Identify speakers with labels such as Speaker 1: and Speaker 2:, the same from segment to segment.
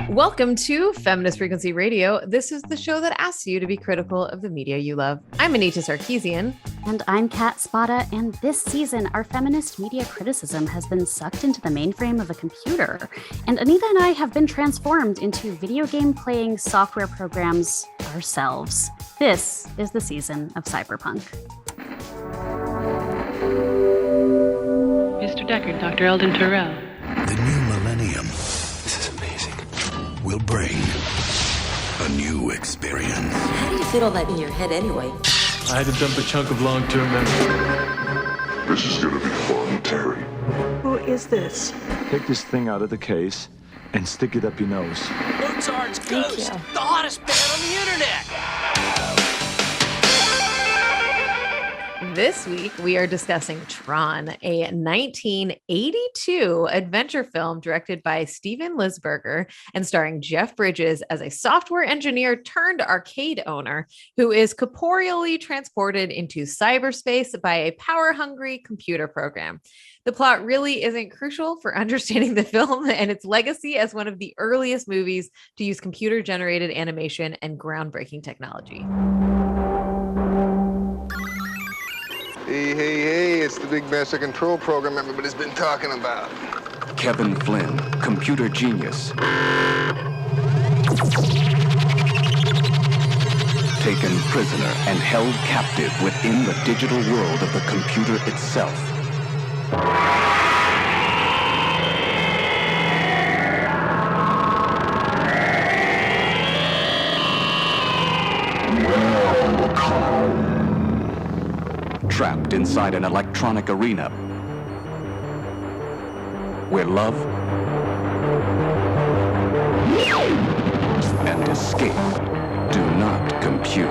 Speaker 1: Welcome to Feminist Frequency Radio. This is the show that asks you to be critical of the media you love. I'm Anita Sarkeesian.
Speaker 2: And I'm Kat Spada, and this season, our feminist media criticism has been sucked into the mainframe of a computer. And Anita and I have been transformed into video game playing software programs ourselves. This is the season of Cyberpunk.
Speaker 3: Mr. Deckard, Dr. Eldon Terrell.
Speaker 4: The new millennium. This is amazing. Will bring a new experience.
Speaker 5: How do you fit all that in your head anyway?
Speaker 6: I had to dump a chunk of long-term memory.
Speaker 7: This is gonna be fun, Terry.
Speaker 5: Who is this?
Speaker 8: Take this thing out of the case and stick it up your nose.
Speaker 9: Mozart's Ghost, the hottest band on the internet.
Speaker 1: This week, we are discussing Tron, a 1982 adventure film directed by Steven Lisberger and starring Jeff Bridges as a software engineer turned arcade owner who is corporeally transported into cyberspace by a power-hungry computer program. The plot really isn't crucial for understanding the film and its legacy as one of the earliest movies to use computer-generated animation and groundbreaking technology.
Speaker 10: Hey, it's the big master control program everybody's been talking about.
Speaker 4: Kevin Flynn, computer genius. Taken prisoner and held captive within the digital world of the computer itself. Trapped inside an electronic arena where love and escape do not compute.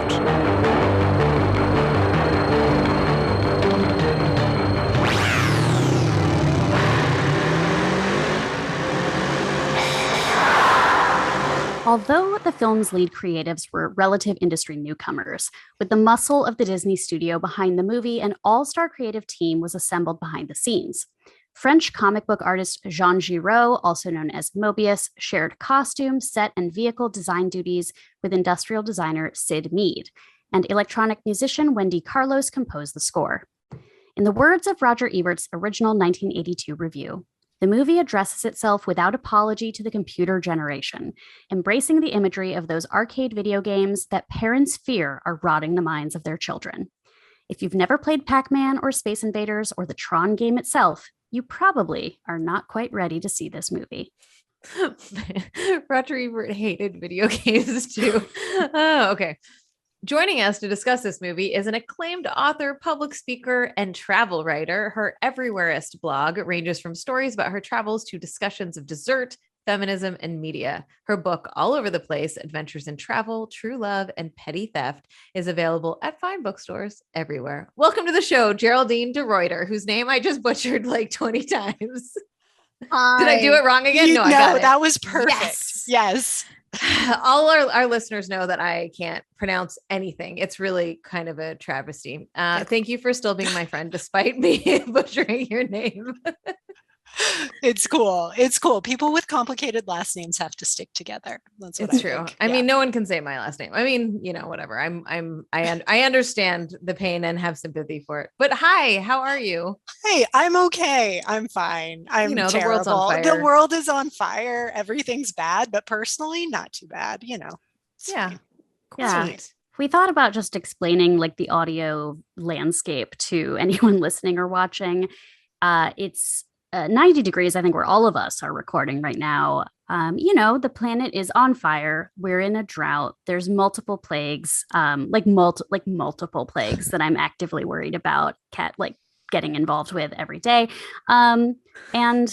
Speaker 2: Although the film's lead creatives were relative industry newcomers, with the muscle of the Disney studio behind the movie, an all-star creative team was assembled behind the scenes. French comic book artist Jean Giraud, also known as Mobius, shared costume, set, and vehicle design duties with industrial designer Sid Mead, and electronic musician Wendy Carlos composed the score. In the words of Roger Ebert's original 1982 review, the movie addresses itself without apology to the computer generation, embracing the imagery of those arcade video games that parents fear are rotting the minds of their children. If you've never played Pac-Man or Space Invaders or the Tron game itself, you probably are not quite ready to see this movie.
Speaker 1: Roger Ebert hated video games too. Oh, okay. Joining us to discuss this movie is an acclaimed author, public speaker, and travel writer. Her Everywhereist blog ranges from stories about her travels to discussions of dessert, feminism, and media. Her book, All Over the Place, Adventures in Travel, True Love, and Petty Theft, is available at fine bookstores everywhere. Welcome to the show, Geraldine DeRuiter, whose name I just butchered like 20 times. Did I do it wrong again? No, I got it.
Speaker 11: That was perfect. Yes.
Speaker 1: All our listeners know that I can't pronounce anything. It's really kind of a travesty. Thank you for still being my friend, despite me butchering your name.
Speaker 11: It's cool. It's cool. People with complicated last names have to stick together. That's what
Speaker 1: it's true. I mean, no one can say my last name. I mean, whatever. I understand the pain and have sympathy for it. But hi, how are you?
Speaker 11: Hey, I'm okay. I'm fine. I'm terrible.
Speaker 1: The world's on fire.
Speaker 11: The world is on fire. Everything's bad, but personally, not too bad.
Speaker 1: Yeah.
Speaker 2: Yeah. We thought about just explaining like the audio landscape to anyone listening or watching. It's 90 degrees, I think, where all of us are recording right now. The planet is on fire. We're in a drought. There's multiple plagues, multiple plagues that I'm actively worried about, getting involved with every day. And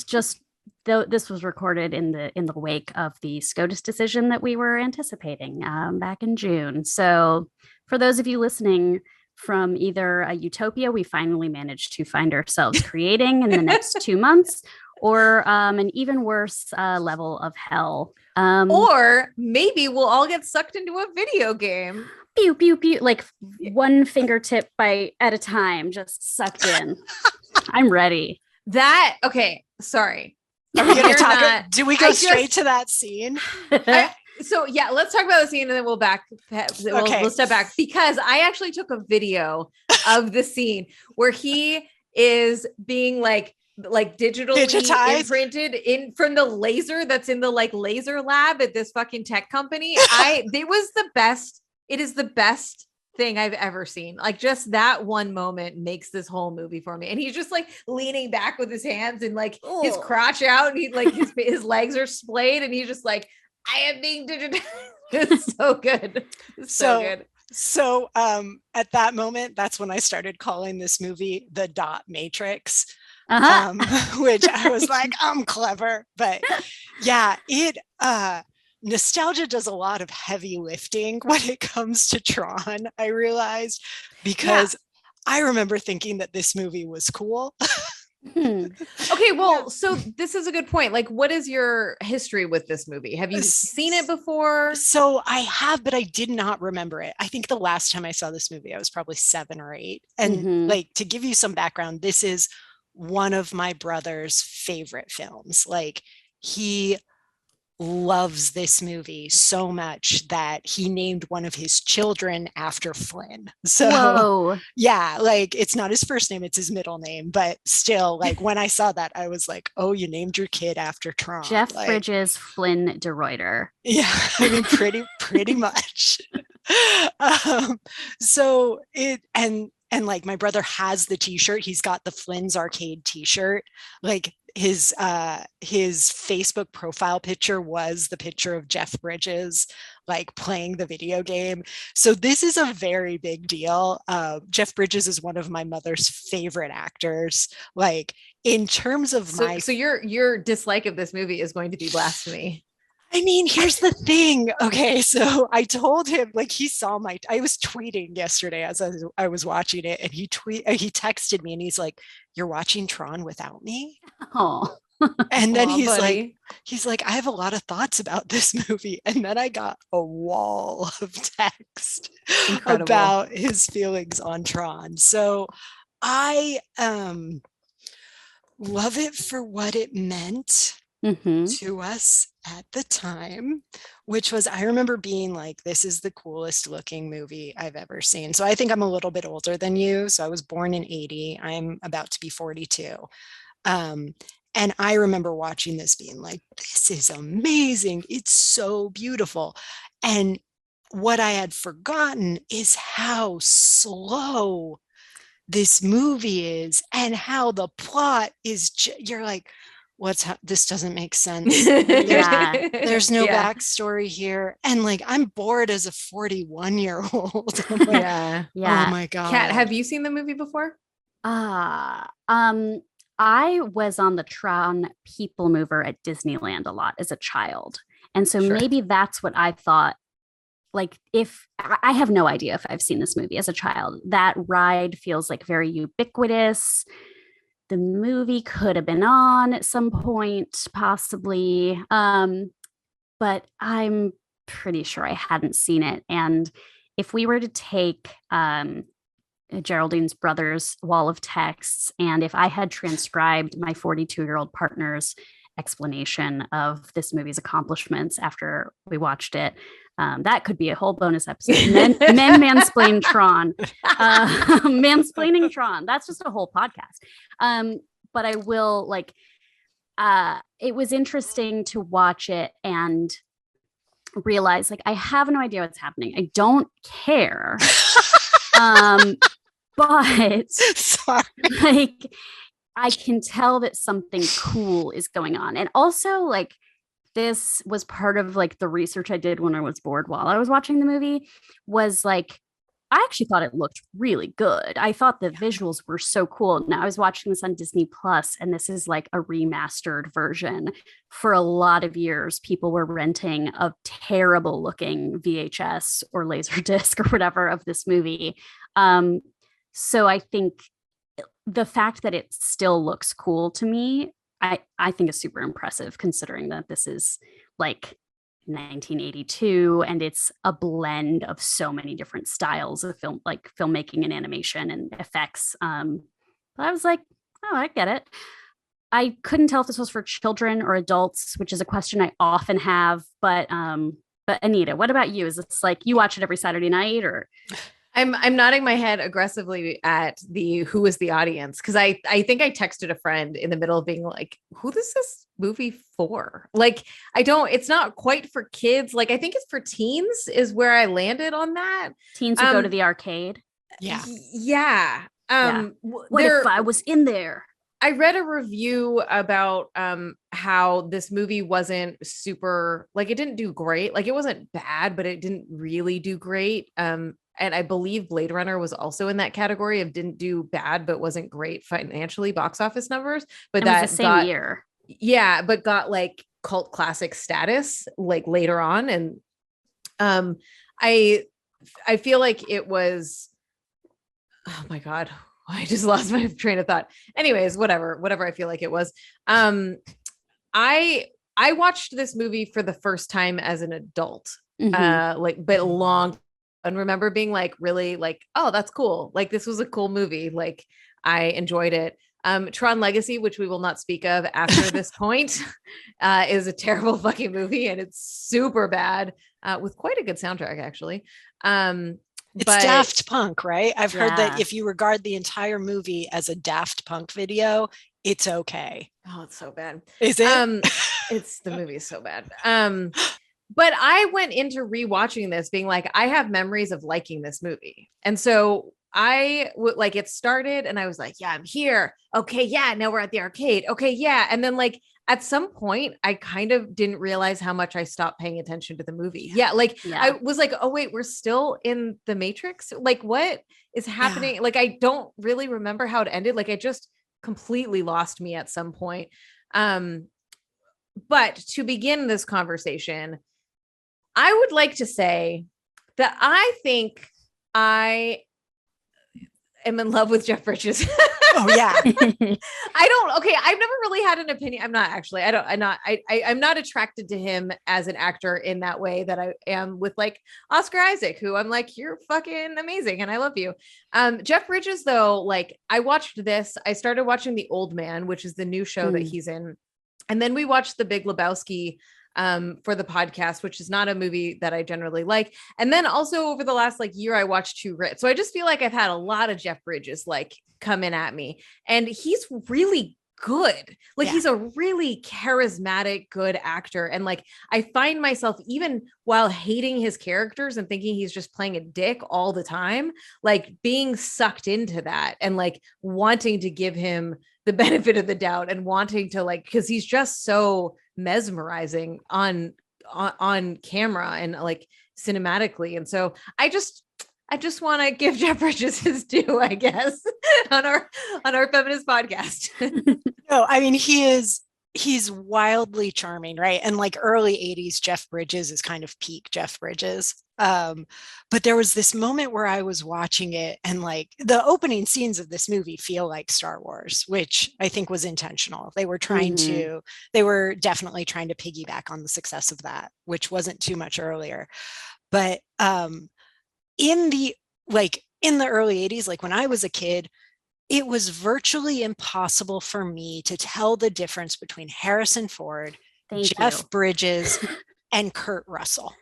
Speaker 2: just though this was recorded in the wake of the SCOTUS decision that we were anticipating back in June. So for those of you listening from either a utopia we finally managed to find ourselves creating in the next 2 months, or an even worse level of hell.
Speaker 1: Or maybe we'll all get sucked into a video game.
Speaker 2: Pew, pew, pew, like one fingertip at a time, just sucked in. I'm ready.
Speaker 1: Okay, sorry.
Speaker 11: Are we going to
Speaker 1: You're
Speaker 11: talk?
Speaker 1: not-
Speaker 11: Do we go
Speaker 1: I
Speaker 11: straight
Speaker 1: just-
Speaker 11: to that scene?
Speaker 1: So yeah, let's talk about the scene and then we'll step back, because I actually took a video of the scene where he is being like digitally
Speaker 11: Digitized?
Speaker 1: imprinted in from the laser that's in the like laser lab at this fucking tech company. It is the best thing I've ever seen. Like, just that one moment makes this whole movie for me. And he's just like leaning back with his hands and like his crotch out, and he like his legs are splayed, and he's just like, I am being digitized. It's so good. It's so good.
Speaker 11: So at that moment, that's when I started calling this movie the Dot Matrix, which I was like, I'm clever. But yeah, nostalgia does a lot of heavy lifting when it comes to Tron, I realized, because I remember thinking that this movie was cool.
Speaker 1: Okay, well, so this is a good point. Like, what is your history with this movie? Have you seen it before?
Speaker 11: So I have, but I did not remember it. I think the last time I saw this movie, I was probably 7 or 8. And like, to give you some background, this is one of my brother's favorite films. Like, he loves this movie so much that he named one of his children after Flynn. So yeah, like, it's not his first name, it's his middle name, but still, like, when I saw that, I was like, oh, you named your kid after Tron.
Speaker 2: Jeff
Speaker 11: like,
Speaker 2: Bridges Flynn DeRuiter.
Speaker 11: Yeah, I mean, pretty much. So it, and like, my brother has the t-shirt. He's got the Flynn's Arcade t-shirt. Like, his Facebook profile picture was the picture of Jeff Bridges like playing the video game. So this is a very big deal. Jeff Bridges is one of my mother's favorite actors. Like, in terms of
Speaker 1: so your dislike of this movie is going to be blasphemy.
Speaker 11: I mean, here's the thing. Okay, so I told him, like, he saw I was tweeting yesterday as I was watching it, and he texted me, and he's like, "You're watching Tron without me?"
Speaker 2: Oh.
Speaker 11: And then he's like, I have a lot of thoughts about this movie. And then I got a wall of text about his feelings on Tron. So I love it for what it meant to us at the time, which was, I remember being like, this is the coolest looking movie I've ever seen. So I think I'm a little bit older than you. So I was born in 80. I'm about to be 42. And I remember watching this being like, this is amazing. It's so beautiful. And what I had forgotten is how slow this movie is, and how the plot is, you're like, this doesn't make sense. There's no backstory here. And like, I'm bored as a 41-year-old. Like, oh my God.
Speaker 1: Kat, have you seen the movie before?
Speaker 2: I was on the Tron People Mover at Disneyland a lot as a child. And so maybe that's what I thought. Like, if I have no idea if I've seen this movie as a child, that ride feels like very ubiquitous. The movie could have been on at some point, possibly. But I'm pretty sure I hadn't seen it. And if we were to take Geraldine's brother's wall of texts, and if I had transcribed my 42-year-old partner's explanation of this movie's accomplishments after we watched it, that could be a whole bonus episode. Men mansplain Tron. Mansplaining Tron. That's just a whole podcast. But I will, like, it was interesting to watch it and realize, like, I have no idea what's happening. I don't care. But like, I can tell that something cool is going on. And also, like, this was part of like the research I did when I was bored while I was watching the movie, was like, I actually thought it looked really good. I thought the visuals were so cool. Now I was watching this on Disney Plus, and this is like a remastered version. For a lot of years, people were renting a terrible looking VHS or Laserdisc or whatever of this movie. So I think the fact that it still looks cool to me, I think is super impressive, considering that this is like 1982 and it's a blend of so many different styles of film, like filmmaking and animation and effects. But I was like, oh, I get it. I couldn't tell if this was for children or adults, which is a question I often have. But Anita, what about you? Is this like you watch it every Saturday night, or?
Speaker 1: I'm nodding my head aggressively at the who is the audience, because I think I texted a friend in the middle of being like, who is this movie for? Like, it's not quite for kids. Like, I think it's for teens is where I landed on that.
Speaker 2: Teens who go to the arcade.
Speaker 11: Yeah.
Speaker 1: Yeah.
Speaker 2: What if I was in there?
Speaker 1: I read a review about how this movie wasn't super, like, it didn't do great. Like, it wasn't bad, but it didn't really do great. And I believe Blade Runner was also in that category of didn't do bad, but wasn't great financially, box office numbers. But
Speaker 2: that was the same year.
Speaker 1: Yeah, but got like cult classic status like later on. And I feel like it was, oh my God, I just lost my train of thought. Anyways, whatever I feel like it was. I watched this movie for the first time as an adult, but long. And remember being like, really like, oh, that's cool. Like, this was a cool movie. Like, I enjoyed it. Tron Legacy, which we will not speak of after this point, is a terrible fucking movie. And it's super bad with quite a good soundtrack, actually.
Speaker 11: It's Daft Punk, right? I've heard that if you regard the entire movie as a Daft Punk video, it's okay.
Speaker 1: Oh, it's so bad.
Speaker 11: Is it?
Speaker 1: The movie is so bad. But I went into rewatching this being like, I have memories of liking this movie. And so it started and I was like, yeah, I'm here. Okay. Yeah. Now we're at the arcade. Okay. Yeah. And then like at some point I kind of didn't realize how much I stopped paying attention to the movie. Yeah. I was like, oh wait, we're still in the Matrix. Like what is happening? Yeah. Like, I don't really remember how it ended. Like, it just completely lost me at some point. But to begin this conversation, I would like to say that I think I am in love with Jeff Bridges.
Speaker 11: Oh yeah.
Speaker 1: I've never really had an opinion. I'm not attracted to him as an actor in that way that I am with like Oscar Isaac, who I'm like, you're fucking amazing and I love you. Jeff Bridges though, like I watched this, I started watching The Old Man, which is the new show that he's in. And then we watched The Big Lebowski for the podcast, which is not a movie that I generally like. And then also over the last like year, I watched True Grit. So I just feel like I've had a lot of Jeff Bridges like come in at me, and he's really good. Like he's a really charismatic, good actor. And like, I find myself, even while hating his characters and thinking he's just playing a dick all the time, like being sucked into that and like wanting to give him the benefit of the doubt and wanting to like, cause he's just so mesmerizing on camera and like cinematically. And so I just want to give Jeff Bridges his due, I guess, on our feminist podcast.
Speaker 11: No, I mean, he's wildly charming, right? And like early 80s Jeff Bridges is kind of peak Jeff Bridges. But there was this moment where I was watching it and like the opening scenes of this movie feel like Star Wars, which I think was intentional. They were definitely trying to piggyback on the success of that, which wasn't too much earlier. But in the early 80s, like when I was a kid, it was virtually impossible for me to tell the difference between Harrison Ford, Jeff Bridges, and Kurt Russell.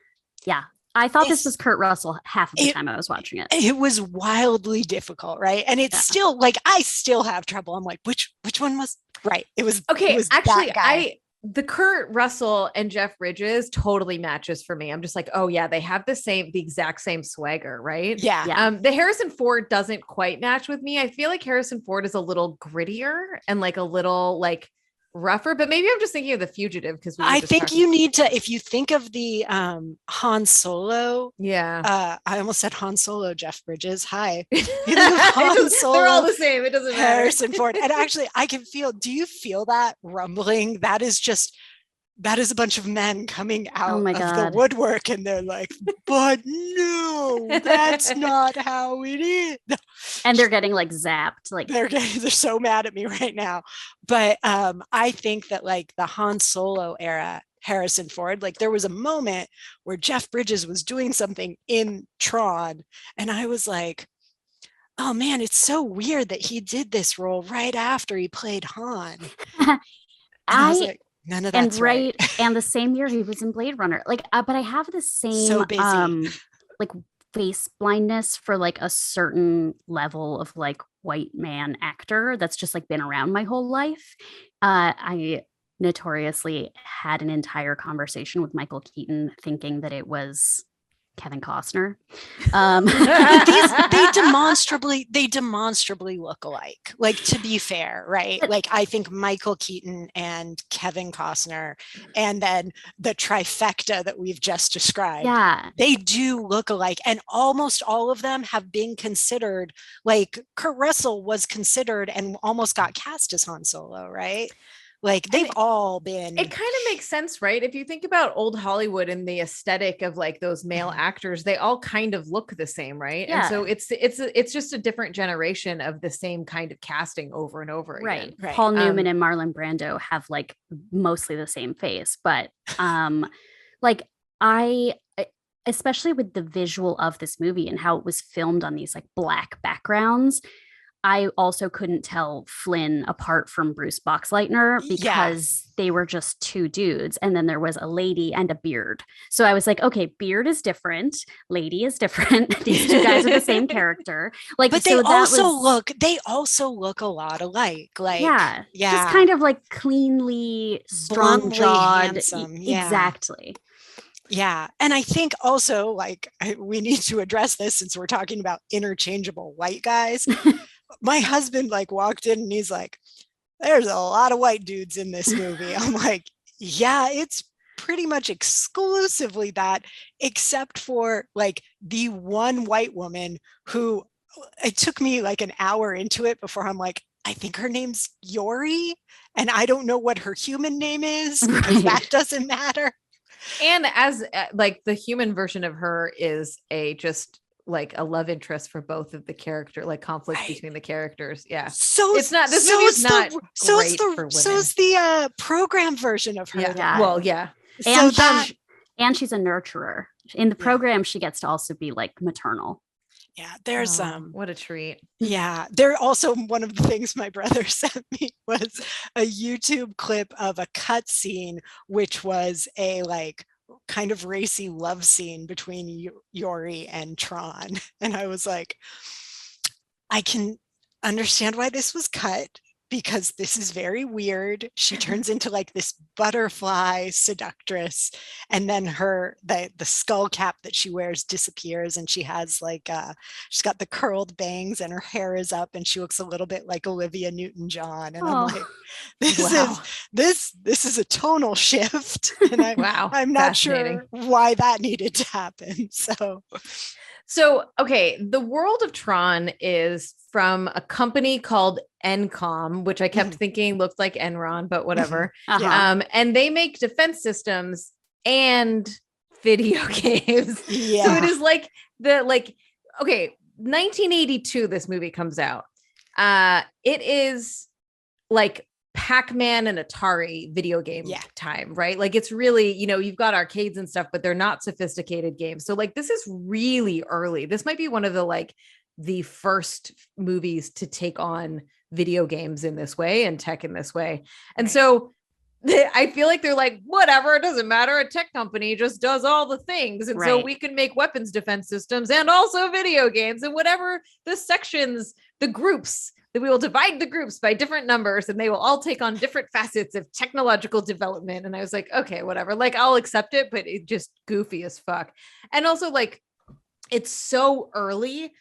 Speaker 2: Yeah. I thought this was Kurt Russell half of the time I was watching it.
Speaker 11: It was wildly difficult, right? And it's still like, I still have trouble. I'm like, which one was right? It was
Speaker 1: okay.
Speaker 11: It was
Speaker 1: actually, the Kurt Russell and Jeff Bridges totally matches for me. I'm just like, oh yeah, they have the exact same swagger, right?
Speaker 11: Yeah.
Speaker 1: The Harrison Ford doesn't quite match with me. I feel like Harrison Ford is a little grittier and like a little like rougher, but maybe I'm just thinking of The Fugitive because
Speaker 11: I think you need to, if you think of the Han Solo, I almost said Han Solo, Jeff Bridges. Hi. Han Solo,
Speaker 1: they're all the same. It doesn't matter.
Speaker 11: Harrison Ford. And actually, I can feel. Do you feel that rumbling? That is a bunch of men coming out of the woodwork, and they're like, "But no, that's not how it is."
Speaker 2: And they're getting like zapped. Like
Speaker 11: they're so mad at me right now. But I think that like the Han Solo era, Harrison Ford, like there was a moment where Jeff Bridges was doing something in Tron, and I was like, oh man, it's so weird that he did this role right after he played Han. I was like, none of that's right.
Speaker 2: And the same year he was in Blade Runner. Like, but I have the same
Speaker 11: so busy.
Speaker 2: Like face blindness for like a certain level of like white man actor that's just like been around my whole life. I notoriously had an entire conversation with Michael Keaton thinking that it was Kevin Costner.
Speaker 11: They demonstrably look alike. Like, to be fair, right? Like, I think Michael Keaton and Kevin Costner, and then the trifecta that we've just described, they do look alike. And almost all of them have been considered, like Kurt Russell was considered and almost got cast as Han Solo, right? Like, they've all been.
Speaker 1: It kind of makes sense, right? If you think about old Hollywood and the aesthetic of like those male actors, they all kind of look the same, right? Yeah. And so it's just a different generation of the same kind of casting over and over again.
Speaker 2: Right. Paul Newman and Marlon Brando have like mostly the same face, but like I especially with the visual of this movie and how it was filmed on these like black backgrounds, I also couldn't tell Flynn apart from Bruce Boxleitner because they were just two dudes. And then there was a lady and a beard. So I was like, okay, beard is different. Lady is different. These two guys are the same character. Like,
Speaker 11: but they also look a lot alike. Like, yeah.
Speaker 2: Just kind of like cleanly, strong-jawed. Exactly.
Speaker 11: Yeah. And I think also, like, we need to address this since we're talking about interchangeable white guys. My husband like walked in and he's like, there's a lot of white dudes in this movie. I'm like, yeah, it's pretty much exclusively that, except for like the one white woman who, it took me like an hour into it before I'm like, I think her name's Yori, and I don't know what her human name is because that doesn't matter.
Speaker 1: And as like the human version of her is just like a love interest for both of the character, like conflict between the characters. Yeah.
Speaker 11: So it's not, this movie is not great for women. So is the program version of her.
Speaker 1: Yeah. Well, yeah.
Speaker 2: And she's a nurturer. In the program, she gets to also be like maternal.
Speaker 11: Yeah, there's
Speaker 1: what a treat.
Speaker 11: Yeah, there also, one of the things my brother sent me was a YouTube clip of a cut scene, which was a like kind of racy love scene between Yori and Tron. And I was like, I can understand why this was cut, because this is very weird. She turns into like this butterfly seductress, and then the skull cap that she wears disappears, and she has like she's got the curled bangs and her hair is up and she looks a little bit like Olivia Newton-John. And I'm like, this is a tonal shift, and I'm not sure why that needed to happen.
Speaker 1: So, okay, the world of Tron is from a company called Encom, which I kept thinking looked like Enron, but whatever. And they make defense systems and video games. Yeah. So it is like 1982, this movie comes out. It is like Pac-Man and Atari video game time, right? Like, it's really, you've got arcades and stuff, but they're not sophisticated games. So like, this is really early. This might be one of the first movies to take on video games in this way and tech in this way. And so I feel like they're like, whatever, it doesn't matter. A tech company just does all the things. And so we can make weapons defense systems and also video games and whatever the sections, the groups, that we will divide the groups by different numbers and they will all take on different facets of technological development. And I was like, okay, whatever, like I'll accept it, but it's just goofy as fuck. And also like, it's so early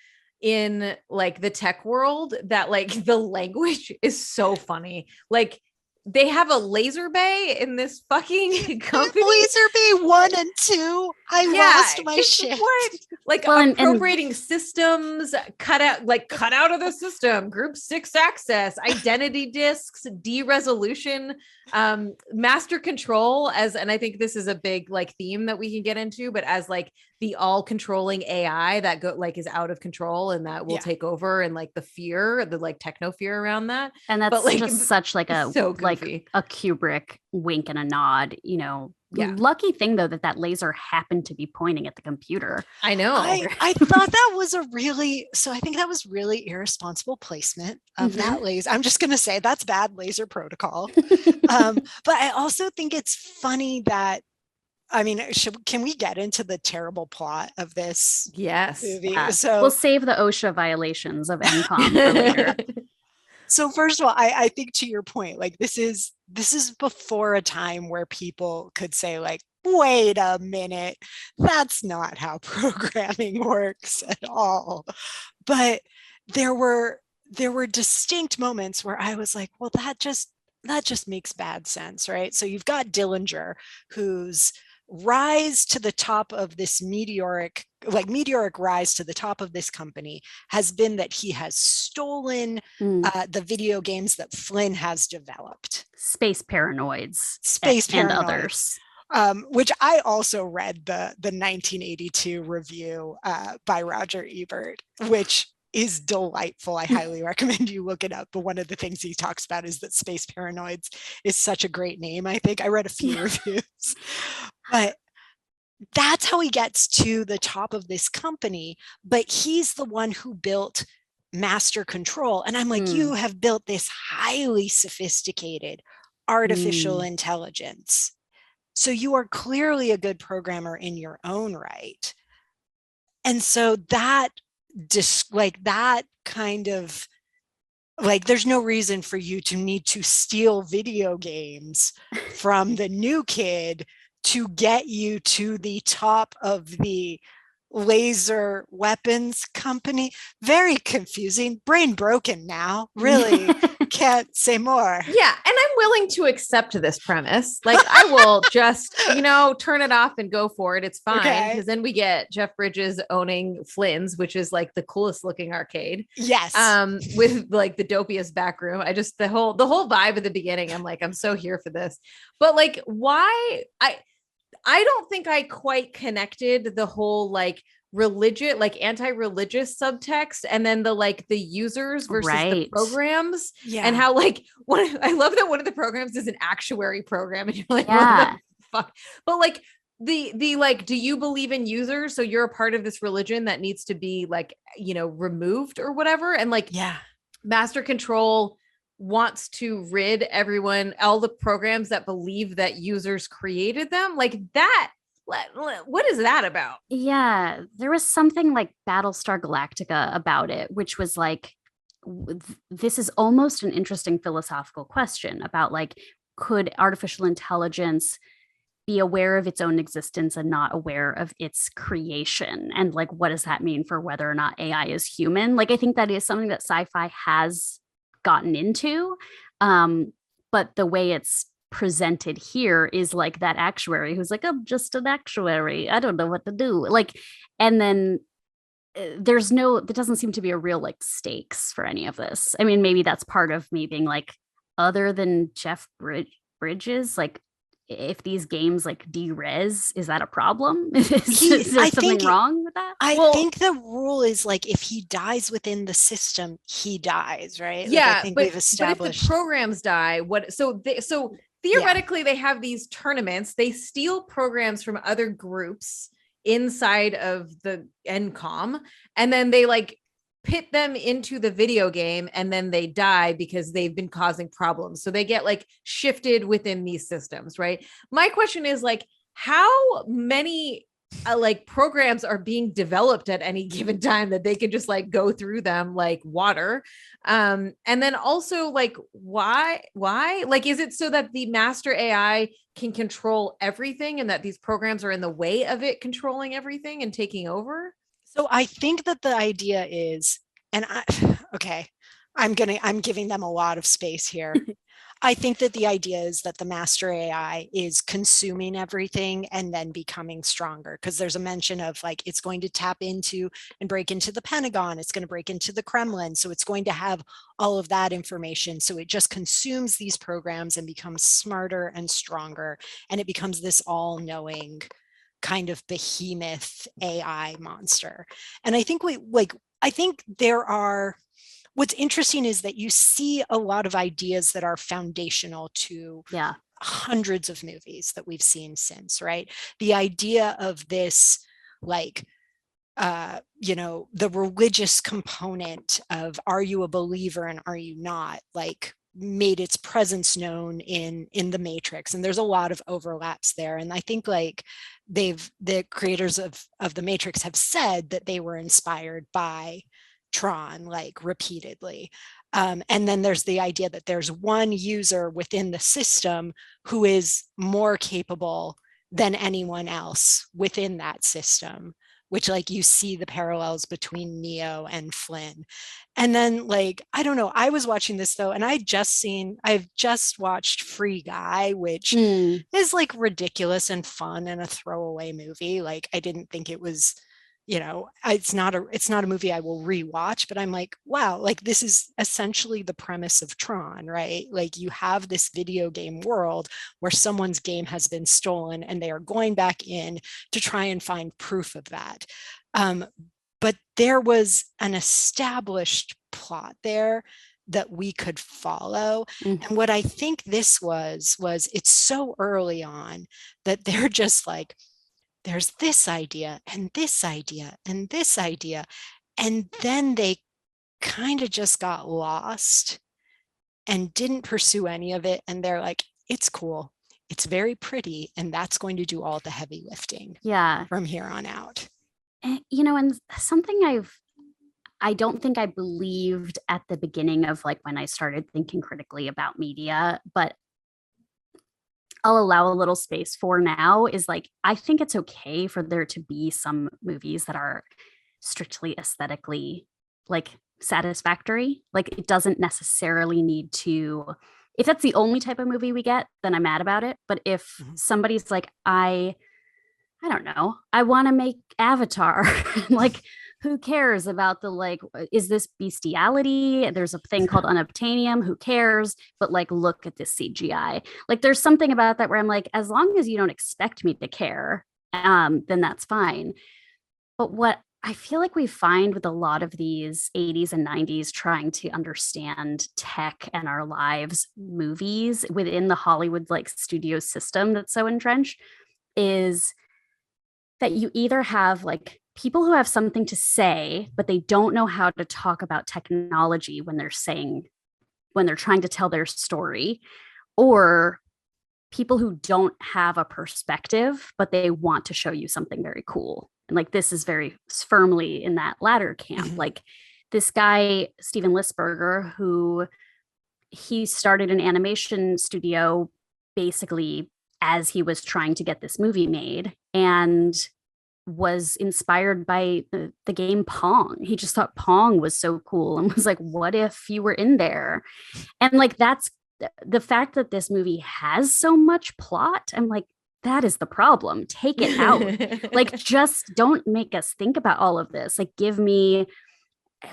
Speaker 1: in like the tech world that like the language is so funny. Like, they have a laser bay in this fucking company.
Speaker 11: Laser bay 1 and 2. I lost my shit.
Speaker 1: What? Like, appropriating systems, cut out of the system, group 6 access, identity disks, deresolution, master control and I think this is a big like theme that we can get into, but as like the all controlling AI that is out of control and that will take over, and like the fear, the like techno fear around that.
Speaker 2: And that's just such like a Kubrick wink and a nod, Lucky thing, though, that laser happened to be pointing at the computer.
Speaker 1: I know.
Speaker 11: I thought that was I think that was really irresponsible placement of that laser. I'm just going to say that's bad laser protocol. But I also think it's funny that, I mean, can we get into the terrible plot of this movie? So
Speaker 2: we'll save the OSHA violations of NCOM for later.
Speaker 11: So first of all, I think to your point, like this is before a time where people could say like, wait a minute, that's not how programming works at all. But there were distinct moments where I was like, well, that just makes bad sense, right? So you've got Dillinger, whose rise to the top of this meteoric rise to the top of this company has been that he has stolen the video games that Flynn has developed.
Speaker 2: Space Paranoids and others.
Speaker 11: Which I also read the 1982 review by Roger Ebert, which is delightful. I highly recommend you look it up. But one of the things he talks about is that Space Paranoids is such a great name. I think I read a few reviews, but that's how he gets to the top of this company. But he's the one who built Master Control. And I'm like, you have built this highly sophisticated artificial intelligence. So you are clearly a good programmer in your own right. And so that kind of like, there's no reason for you to need to steal video games from the new kid to get you to the top of the laser weapons company. Very confusing, brain broken now, really. Can't say more.
Speaker 1: Yeah, and I'm willing to accept this premise. Like, I will just, turn it off and go for it. It's fine, because then we get Jeff Bridges owning Flynn's, which is like the coolest looking arcade.
Speaker 11: Yes.
Speaker 1: With like the dopiest back room. I just the whole vibe at the beginning. I'm like, I'm so here for this. But like, why I don't think I quite connected the whole like religion, like anti-religious subtext, and then the users versus the programs, and how like I love that one of the programs is an actuary program, and you're like, what the fuck? But like the like, do you believe in users? So you're a part of this religion that needs to be like, removed or whatever, and like, Master Control wants to rid everyone, all the programs that believe that users created them, like that. What is that about?
Speaker 2: Yeah, there was something like Battlestar Galactica about it, which was like, this is almost an interesting philosophical question about like, could artificial intelligence be aware of its own existence and not aware of its creation? And like, what does that mean for whether or not AI is human? Like, I think that is something that sci-fi has gotten into, but the way it's presented here is like that actuary who's like, I'm just an actuary, I don't know what to do, like, and then there doesn't seem to be a real like stakes for any of this. I mean, maybe that's part of me being like, other than Jeff Bridges, like, if these games like derez, is that a problem? is there something wrong with that?
Speaker 11: I think the rule is like, if he dies within the system, he dies, right?
Speaker 1: Yeah,
Speaker 11: like, I think we've established.
Speaker 1: But if the programs die, so theoretically they have these tournaments. They steal programs from other groups inside of the NCOM, and then they like pit them into the video game, and then they die because they've been causing problems. So they get like shifted within these systems, right? My question is like, how many like programs are being developed at any given time that they can just like go through them like water? And then also like, why, like, is it so that the master AI can control everything and that these programs are in the way of it controlling everything and taking over?
Speaker 11: So I think that the idea is, and I'm giving them a lot of space here. I think that the idea is that the master AI is consuming everything and then becoming stronger, because there's a mention of like, it's going to tap into and break into the Pentagon. It's going to break into the Kremlin. So it's going to have all of that information. So it just consumes these programs and becomes smarter and stronger. And it becomes this all-knowing kind of behemoth AI monster. And I think what's interesting is that you see a lot of ideas that are foundational to hundreds of movies that we've seen since, right? The idea of this, like, the religious component of are you a believer and are you not, like, made its presence known in the Matrix, and there's a lot of overlaps there. And I think, like, the creators of the Matrix have said that they were inspired by Tron, like, repeatedly. And then there's the idea that there's one user within the system who is more capable than anyone else within that system, which, like, you see the parallels between Neo and Flynn. And then, like, I don't know, I was watching this though, and I've just watched Free Guy, which is, like, ridiculous and fun and a throwaway movie. Like, I didn't think it was, it's not a movie I will rewatch, but I'm like, wow, like, this is essentially the premise of Tron, right? Like, you have this video game world where someone's game has been stolen and they are going back in to try and find proof of that. But there was an established plot there that we could follow. And what I think this was it's so early on that they're just like, there's this idea and this idea and this idea. And then they kind of just got lost and didn't pursue any of it. And they're like, it's cool, it's very pretty, and that's going to do all the heavy lifting from here on out.
Speaker 2: And something I don't think I believed at the beginning of, like, when I started thinking critically about media, but I'll allow a little space for now, is, like, I think it's okay for there to be some movies that are strictly aesthetically, like, satisfactory. Like, it doesn't necessarily need to, if that's the only type of movie we get, then I'm mad about it. But if somebody's like, I don't know, I want to make Avatar, like, who cares about the, like, is this bestiality? There's a thing called unobtainium, who cares? But, like, look at this CGI. Like, there's something about that where I'm like, as long as you don't expect me to care, then that's fine. But what I feel like we find with a lot of these 80s and 90s trying to understand tech and our lives movies within the Hollywood, like, studio system that's so entrenched, is that you either have, like, people who have something to say, but they don't know how to talk about technology when they're trying to tell their story, or people who don't have a perspective, but they want to show you something very cool. And, like, this is very firmly in that latter camp. Like, this guy, Steven Lisberger, who he started an animation studio basically as he was trying to get this movie made, and was inspired by the game Pong. He just thought Pong was so cool and was like, what if you were in there? And, like, that's the fact that this movie has so much plot. I'm like, that is the problem. Take it out. Like, just don't make us think about all of this. Like, give me,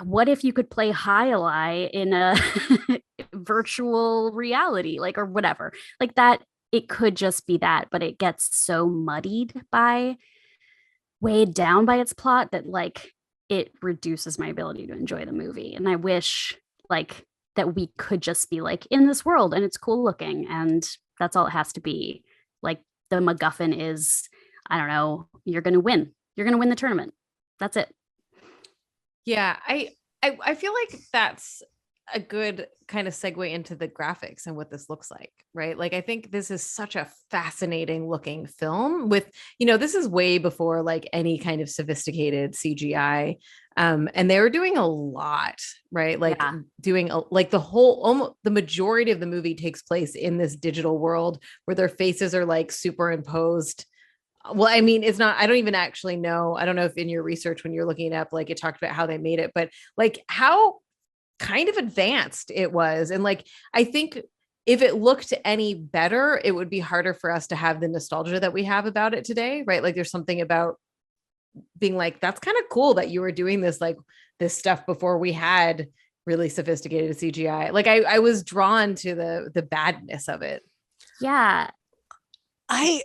Speaker 2: what if you could play Hyli in a virtual reality, like, or whatever, like that. It could just be that, but it gets so weighed down by its plot that, like, it reduces my ability to enjoy the movie. And I wish, like, that we could just be, like, in this world and it's cool looking and that's all it has to be. Like, the MacGuffin is, I don't know, you're going to win the tournament. That's it.
Speaker 1: Yeah. I feel like that's a good kind of segue into the graphics and what this looks like, right? Like, I think this is such a fascinating looking film with, this is way before, like, any kind of sophisticated CGI. And they were doing a lot, right? Like, doing like the majority of the movie takes place in this digital world where their faces are, like, superimposed. Well, I mean, it's not, I don't even actually know. I don't know if in your research, when you're looking it up, like, it talked about how they made it, but, like, how kind of advanced it was. And, like, I think if it looked any better, it would be harder for us to have the nostalgia that we have about it today, right? Like, there's something about being like, that's kind of cool that you were doing this, like, this stuff before we had really sophisticated CGI. Like, I was drawn to the badness of it.
Speaker 2: Yeah.
Speaker 11: I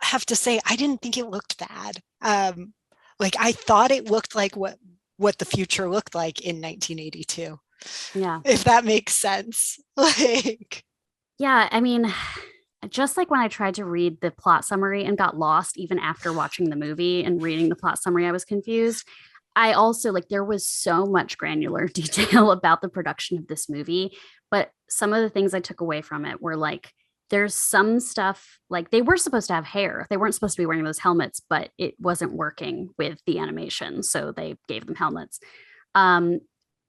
Speaker 11: have to say, I didn't think it looked bad. Like, I thought it looked like what the future looked like in 1982.
Speaker 2: Yeah.
Speaker 11: If that makes sense. Like,
Speaker 2: Yeah, I mean, just like when I tried to read the plot summary and got lost even after watching the movie and reading the plot summary, I was confused. I also like there was so much granular detail about the production of this movie, but some of the things I took away from it were like there's some stuff like they were supposed to have hair. They weren't supposed to be wearing those helmets, but it wasn't working with the animation, so they gave them helmets. Um,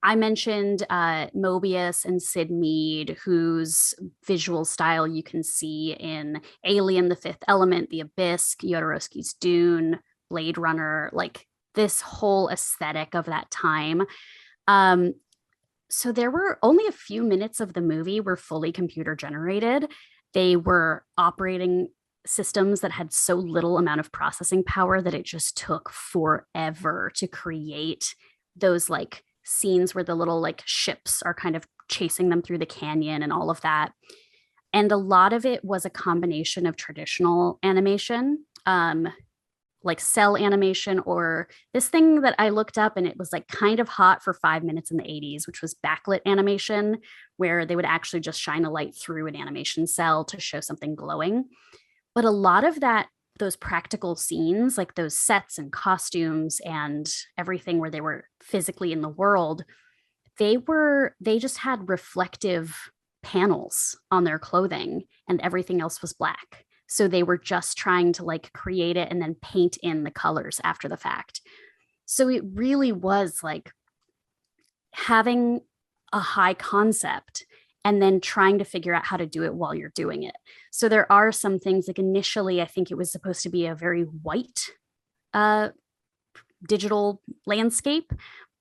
Speaker 2: I mentioned Mobius and Sid Mead, whose visual style you can see in Alien, The Fifth Element, The Abyss, Jodorowsky's Dune, Blade Runner, like this whole aesthetic of that time. So there were only a few minutes of the movie were fully computer generated. They were operating systems that had so little amount of processing power that it just took forever to create those like scenes where the little like ships are kind of chasing them through the canyon and all of that. And a lot of it was a combination of traditional animation, like cell animation, or this thing that I looked up and it was like kind of hot for 5 minutes in the 80s, which was backlit animation, where they would actually just shine a light through an animation cell to show something glowing. But a lot of that, those practical scenes, like those sets and costumes and everything where they were physically in the world, they just had reflective panels on their clothing and everything else was black. So they were just trying to like create it and then paint in the colors after the fact. So it really was like having a high concept and then trying to figure out how to do it while you're doing it. So there are some things like initially, I think it was supposed to be a very white digital landscape,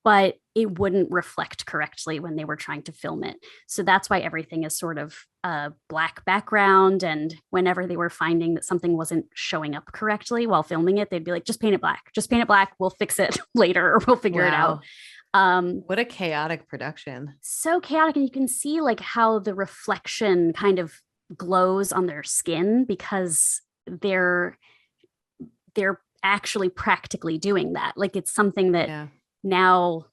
Speaker 2: but it wouldn't reflect correctly when they were trying to film it. So that's why everything is sort of a black background. And whenever they were finding that something wasn't showing up correctly while filming it, they'd be like, just paint it black, just paint it black. We'll fix it later or we'll figure it out.
Speaker 1: What a chaotic production.
Speaker 2: So chaotic. And you can see like how the reflection kind of glows on their skin because they're actually practically doing that. Like it's something that now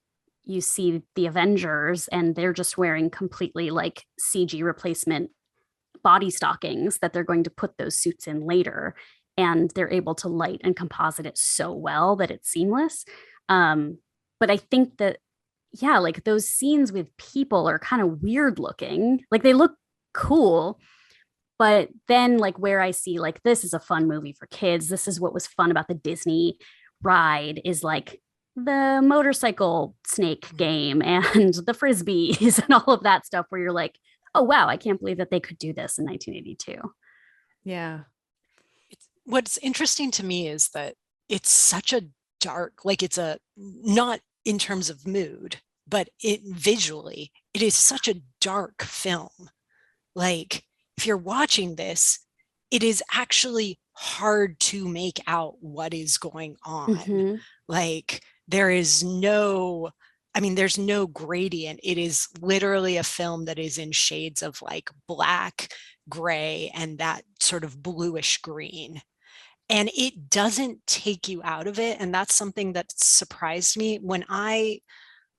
Speaker 2: you see the Avengers and they're just wearing completely like CG replacement body stockings that they're going to put those suits in later. And they're able to light and composite it so well that it's seamless. But I think that, yeah, like those scenes with people are kind of weird looking. Like they look cool, but then like where I see like, this is a fun movie for kids. This is what was fun about the Disney ride is like the motorcycle snake game and the Frisbees and all of that stuff where you're like, oh, wow, I can't believe that they could do this in 1982.
Speaker 1: Yeah.
Speaker 11: What's interesting to me is that it's such a dark, like it's a, not in terms of mood, but it visually, it is such a dark film. Like if you're watching this, it is actually hard to make out what is going on. Mm-hmm. Like there's no gradient. It is literally a film that is in shades of like black, gray, and that sort of bluish green. And it doesn't take you out of it. And that's something that surprised me. When I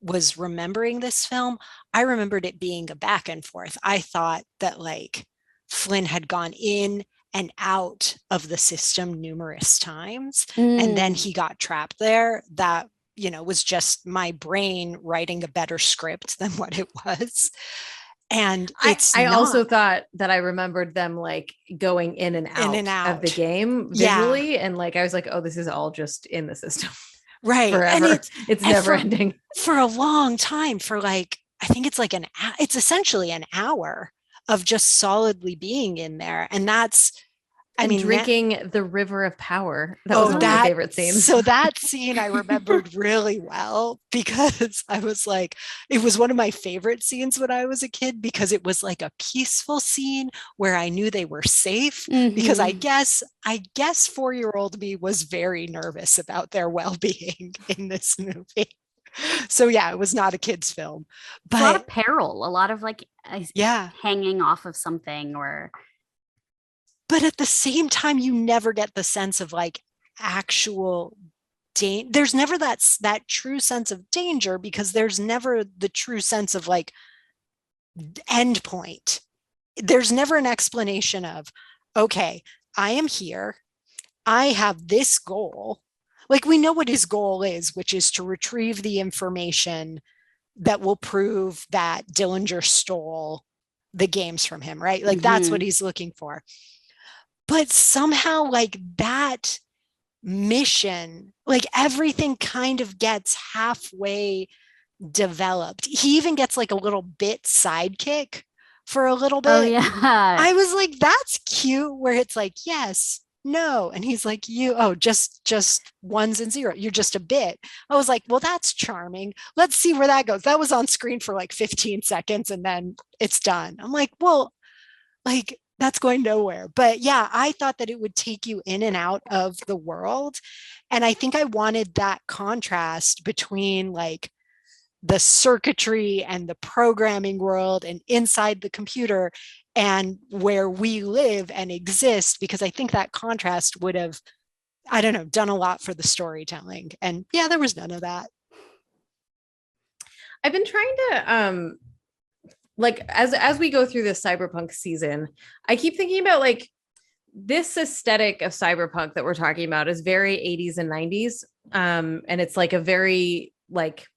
Speaker 11: was remembering this film, I remembered it being a back and forth. I thought that like Flynn had gone in and out of the system numerous times. And then he got trapped there. That, you know, was just my brain writing a better script than what it was. And
Speaker 1: I also thought that I remembered them like going in and out of the game visually. And like, I was like, oh, this is all just in the system.
Speaker 11: Right.
Speaker 1: Forever. And it's never ending.
Speaker 11: For a long time, for like, I think it's like it's essentially an hour of just solidly being in there. And that's,
Speaker 1: drinking the river of power. That was one of my favorite scenes.
Speaker 11: So that scene I remembered really well because I was like, it was one of my favorite scenes when I was a kid because it was like a peaceful scene where I knew they were safe because I guess 4-year-old me was very nervous about their well-being in this movie. So yeah, it was not a kid's film. But
Speaker 2: a lot of peril, a lot of like hanging off of something or...
Speaker 11: But at the same time, you never get the sense of like actual danger. There's never that true sense of danger because there's never the true sense of like end point. there's never an explanation of, okay, I am here. I have this goal. Like, we know what his goal is, which is to retrieve the information that will prove that Dillinger stole the games from him, right? Like, that's what he's looking for. But somehow, like, that mission, like, everything kind of gets halfway developed. He even gets like a little bit sidekick for a little bit.
Speaker 2: Oh yeah.
Speaker 11: I was like, that's cute, where it's like, yes, no. And he's like, just ones and zero. You're just a bit. I was like, well, that's charming. Let's see where that goes. That was on screen for like 15 seconds and then it's done. I'm like, well, like, that's going nowhere. But yeah, I thought that it would take you in and out of the world. And I think I wanted that contrast between like the circuitry and the programming world and inside the computer and where we live and exist, because I think that contrast would have, I don't know, done a lot for the storytelling. And yeah, there was none of that.
Speaker 1: I've been trying to like as we go through this cyberpunk season, I keep thinking about like this aesthetic of cyberpunk that we're talking about is very 80s and 90s. And it's like a very like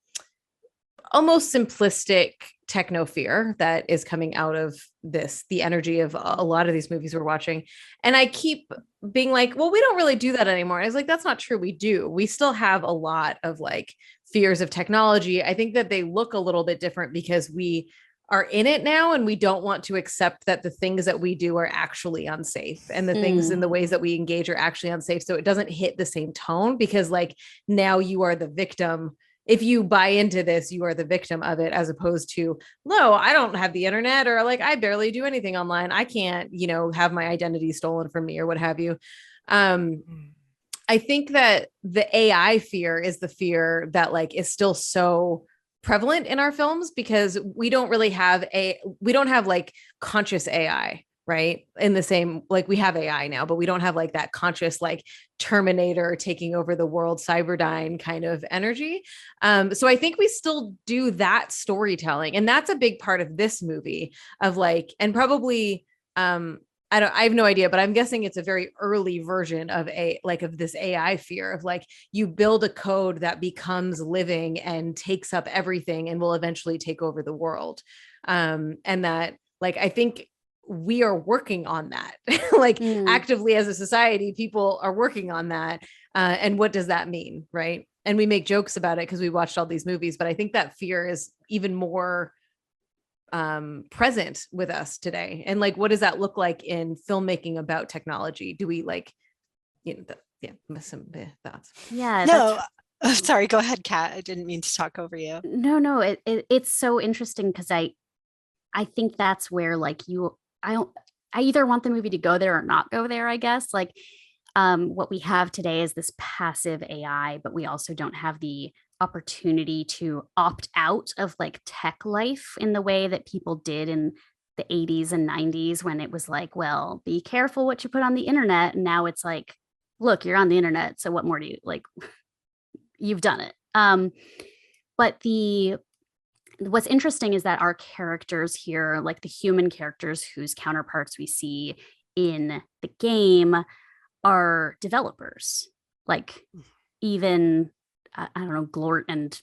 Speaker 1: almost simplistic techno fear that is coming out of this, the energy of a lot of these movies we're watching. And I keep being like, well, we don't really do that anymore. And I was like, that's not true. We do. We still have a lot of like fears of technology. I think that they look a little bit different because we are in it now and we don't want to accept that the things that we do are actually unsafe and the things and the ways that we engage are actually unsafe. So it doesn't hit the same tone because like now you are the victim. If you buy into this, you are the victim of it, as opposed to, no, I don't have the internet, or like, I barely do anything online. I can't, have my identity stolen from me or what have you. I think that the AI fear is the fear that like is still so prevalent in our films because we don't have like conscious AI, right? In the same, like we have AI now, but we don't have like that conscious, like Terminator taking over the world, Cyberdyne kind of energy. So I think we still do that storytelling. And that's a big part of this movie of like, and probably, I have no idea, but I'm guessing it's a very early version of of this AI fear of like, you build a code that becomes living and takes up everything and will eventually take over the world. And that, like, I think we are working on that, like actively as a society, people are working on that. And what does that mean? Right. And we make jokes about it because we watched all these movies, but I think that fear is even more present with us today. And like, what does that look like in filmmaking about technology? Do we like, some thoughts?
Speaker 11: Yeah. No, sorry, go ahead, Kat. I didn't mean to talk over you.
Speaker 2: No, it's so interesting because I think that's where like I either want the movie to go there or not go there, I guess. Like what we have today is this passive AI, but we also don't have the opportunity to opt out of like tech life in the way that people did in the 80s and 90s when it was like, well, be careful what you put on the internet. And now it's like, look, you're on the internet. So what more do you like? You've done it. But what's interesting is that our characters here, like the human characters whose counterparts we see in the game, are developers. Like even I don't know, Glort and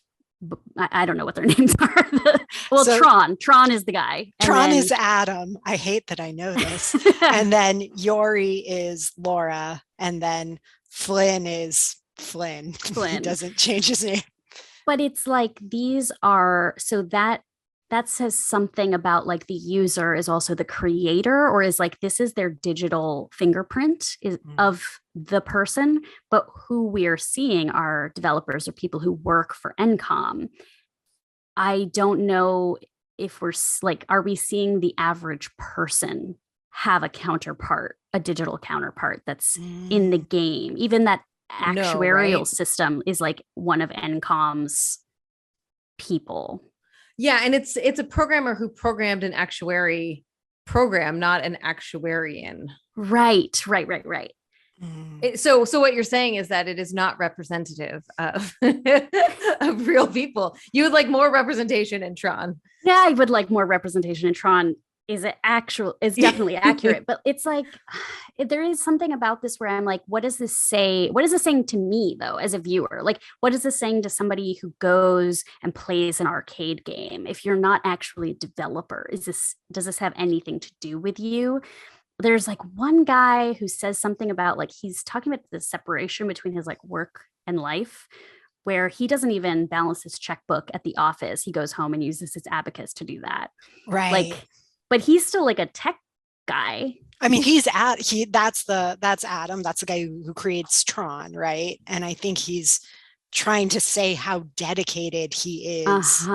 Speaker 2: I don't know what their names are. So, Tron is the guy.
Speaker 11: Tron is Adam. I hate that I know this. And then Yori is Laura. And then Flynn is Flynn. He doesn't change his name.
Speaker 2: But it's like these are, so that says something about like the user is also the creator, or is like this is their digital fingerprint of the person, but who we're seeing are developers or people who work for NCOM. I don't know if we're like, are we seeing the average person have a counterpart, a digital counterpart that's in the game? Even that actuarial system is like one of NCOM's people.
Speaker 1: Yeah, and it's a programmer who programmed an actuary program, not an actuarian.
Speaker 2: Right.
Speaker 1: So what you're saying is that it is not representative of of real people. You would like more representation in Tron.
Speaker 2: Yeah, I would like more representation in Tron. is definitely accurate, but it's like there is something about this where I'm like, what does this say? What is this saying to me though, as a viewer? Like, what is this saying to somebody who goes and plays an arcade game? If you're not actually a developer, does this have anything to do with you? There's like one guy who says something about like, he's talking about the separation between his like work and life, where he doesn't even balance his checkbook at the office. He goes home and uses his abacus to do that.
Speaker 11: Right.
Speaker 2: Like, but he's still like a tech guy.
Speaker 11: I mean, that's Adam. That's the guy who creates Tron, right? And I think he's trying to say how dedicated he is.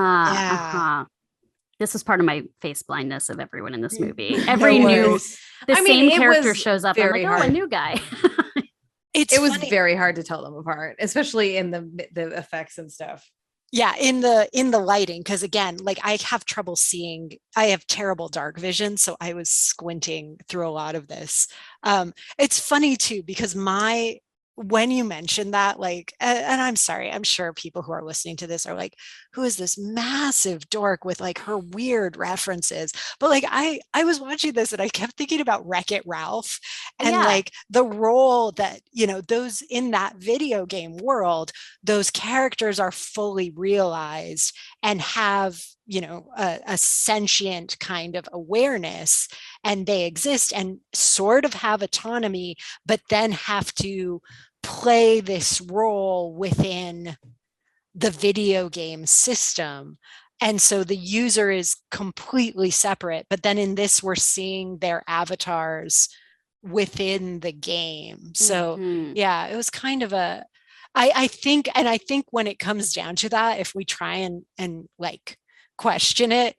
Speaker 2: This was part of my face blindness of everyone in this movie. Same character shows up. I'm like, oh, a new guy.
Speaker 1: It was very hard to tell them apart, especially in the effects and stuff.
Speaker 11: Yeah, in the lighting, because again, like I have trouble seeing. I have terrible dark vision, so I was squinting through a lot of this. It's funny too, because when you mentioned that, like, and I'm sorry, I'm sure people who are listening to this are like, who is this massive dork with like her weird references? But like, I was watching this and I kept thinking about Wreck-It Ralph and like the role that, those in that video game world, those characters are fully realized and have, a sentient kind of awareness, and they exist and sort of have autonomy, but then have to play this role within the video game system. And so the user is completely separate, but then in this, we're seeing their avatars within the game. So yeah, it was kind of I think when it comes down to that, if we try and like question it,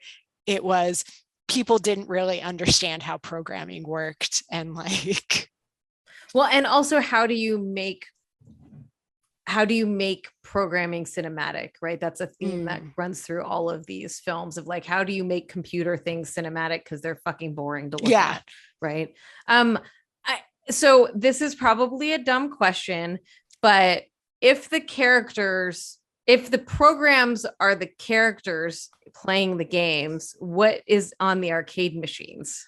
Speaker 11: it was people didn't really understand how programming worked, and like,
Speaker 1: well, and also how do you make programming cinematic, right? That's a theme that runs through all of these films of like, how do you make computer things cinematic? Because they're fucking boring to look at, right? So this is probably a dumb question, but if the programs are the characters playing the games, what is on the arcade machines?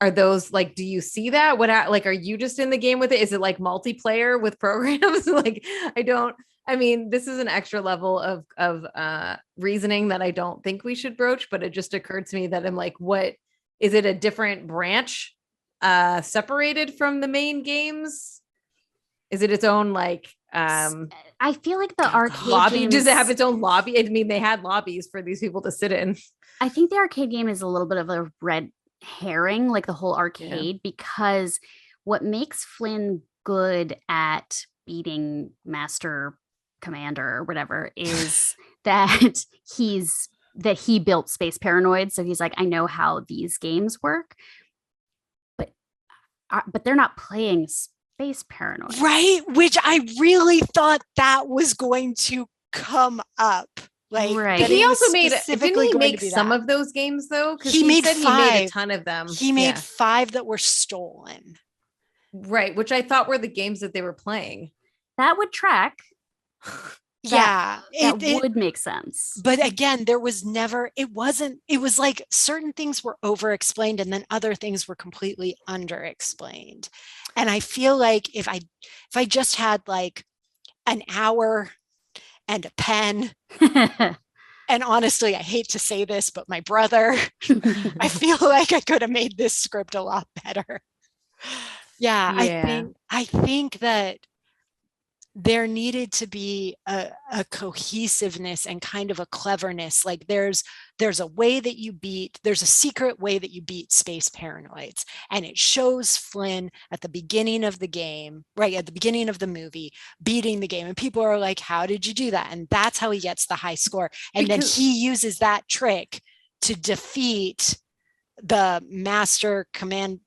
Speaker 1: Are those like, do you see that? Are you just in the game with it? Is it like multiplayer with programs? This is an extra level of reasoning that I don't think we should broach, but it just occurred to me that I'm like, what is it, a different branch separated from the main games? Is it its own like
Speaker 2: I feel like the arcade
Speaker 1: lobby
Speaker 2: games,
Speaker 1: does it have its own lobby? I mean, they had lobbies for these people to sit in.
Speaker 2: I think the arcade game is a little bit of a red herring, like the whole arcade, because what makes Flynn good at beating Master Commander or whatever is that he built Space Paranoid. So he's like, I know how these games work, but they're not playing Space Paranoid,
Speaker 11: right? Which I really thought that was going to come up. Like,
Speaker 1: right. He also didn't he make some of those games though? Because he made 5. He made a ton of them.
Speaker 11: He made 5 that were stolen.
Speaker 1: Right, which I thought were the games that they were playing.
Speaker 2: That would track.
Speaker 11: That
Speaker 2: would make sense.
Speaker 11: But again, it was like certain things were over explained and then other things were completely under explained. And I feel like if I just had like an hour and a pen, and honestly, I hate to say this, but my brother, I feel like I could have made this script a lot better. I think that there needed to be a cohesiveness and kind of a cleverness. Like there's a secret way that you beat Space Paranoids, and it shows Flynn at the beginning of the game, right at the beginning of the movie, beating the game, and people are like, how did you do that? And that's how he gets the high score. And then he uses that trick to defeat the Master Control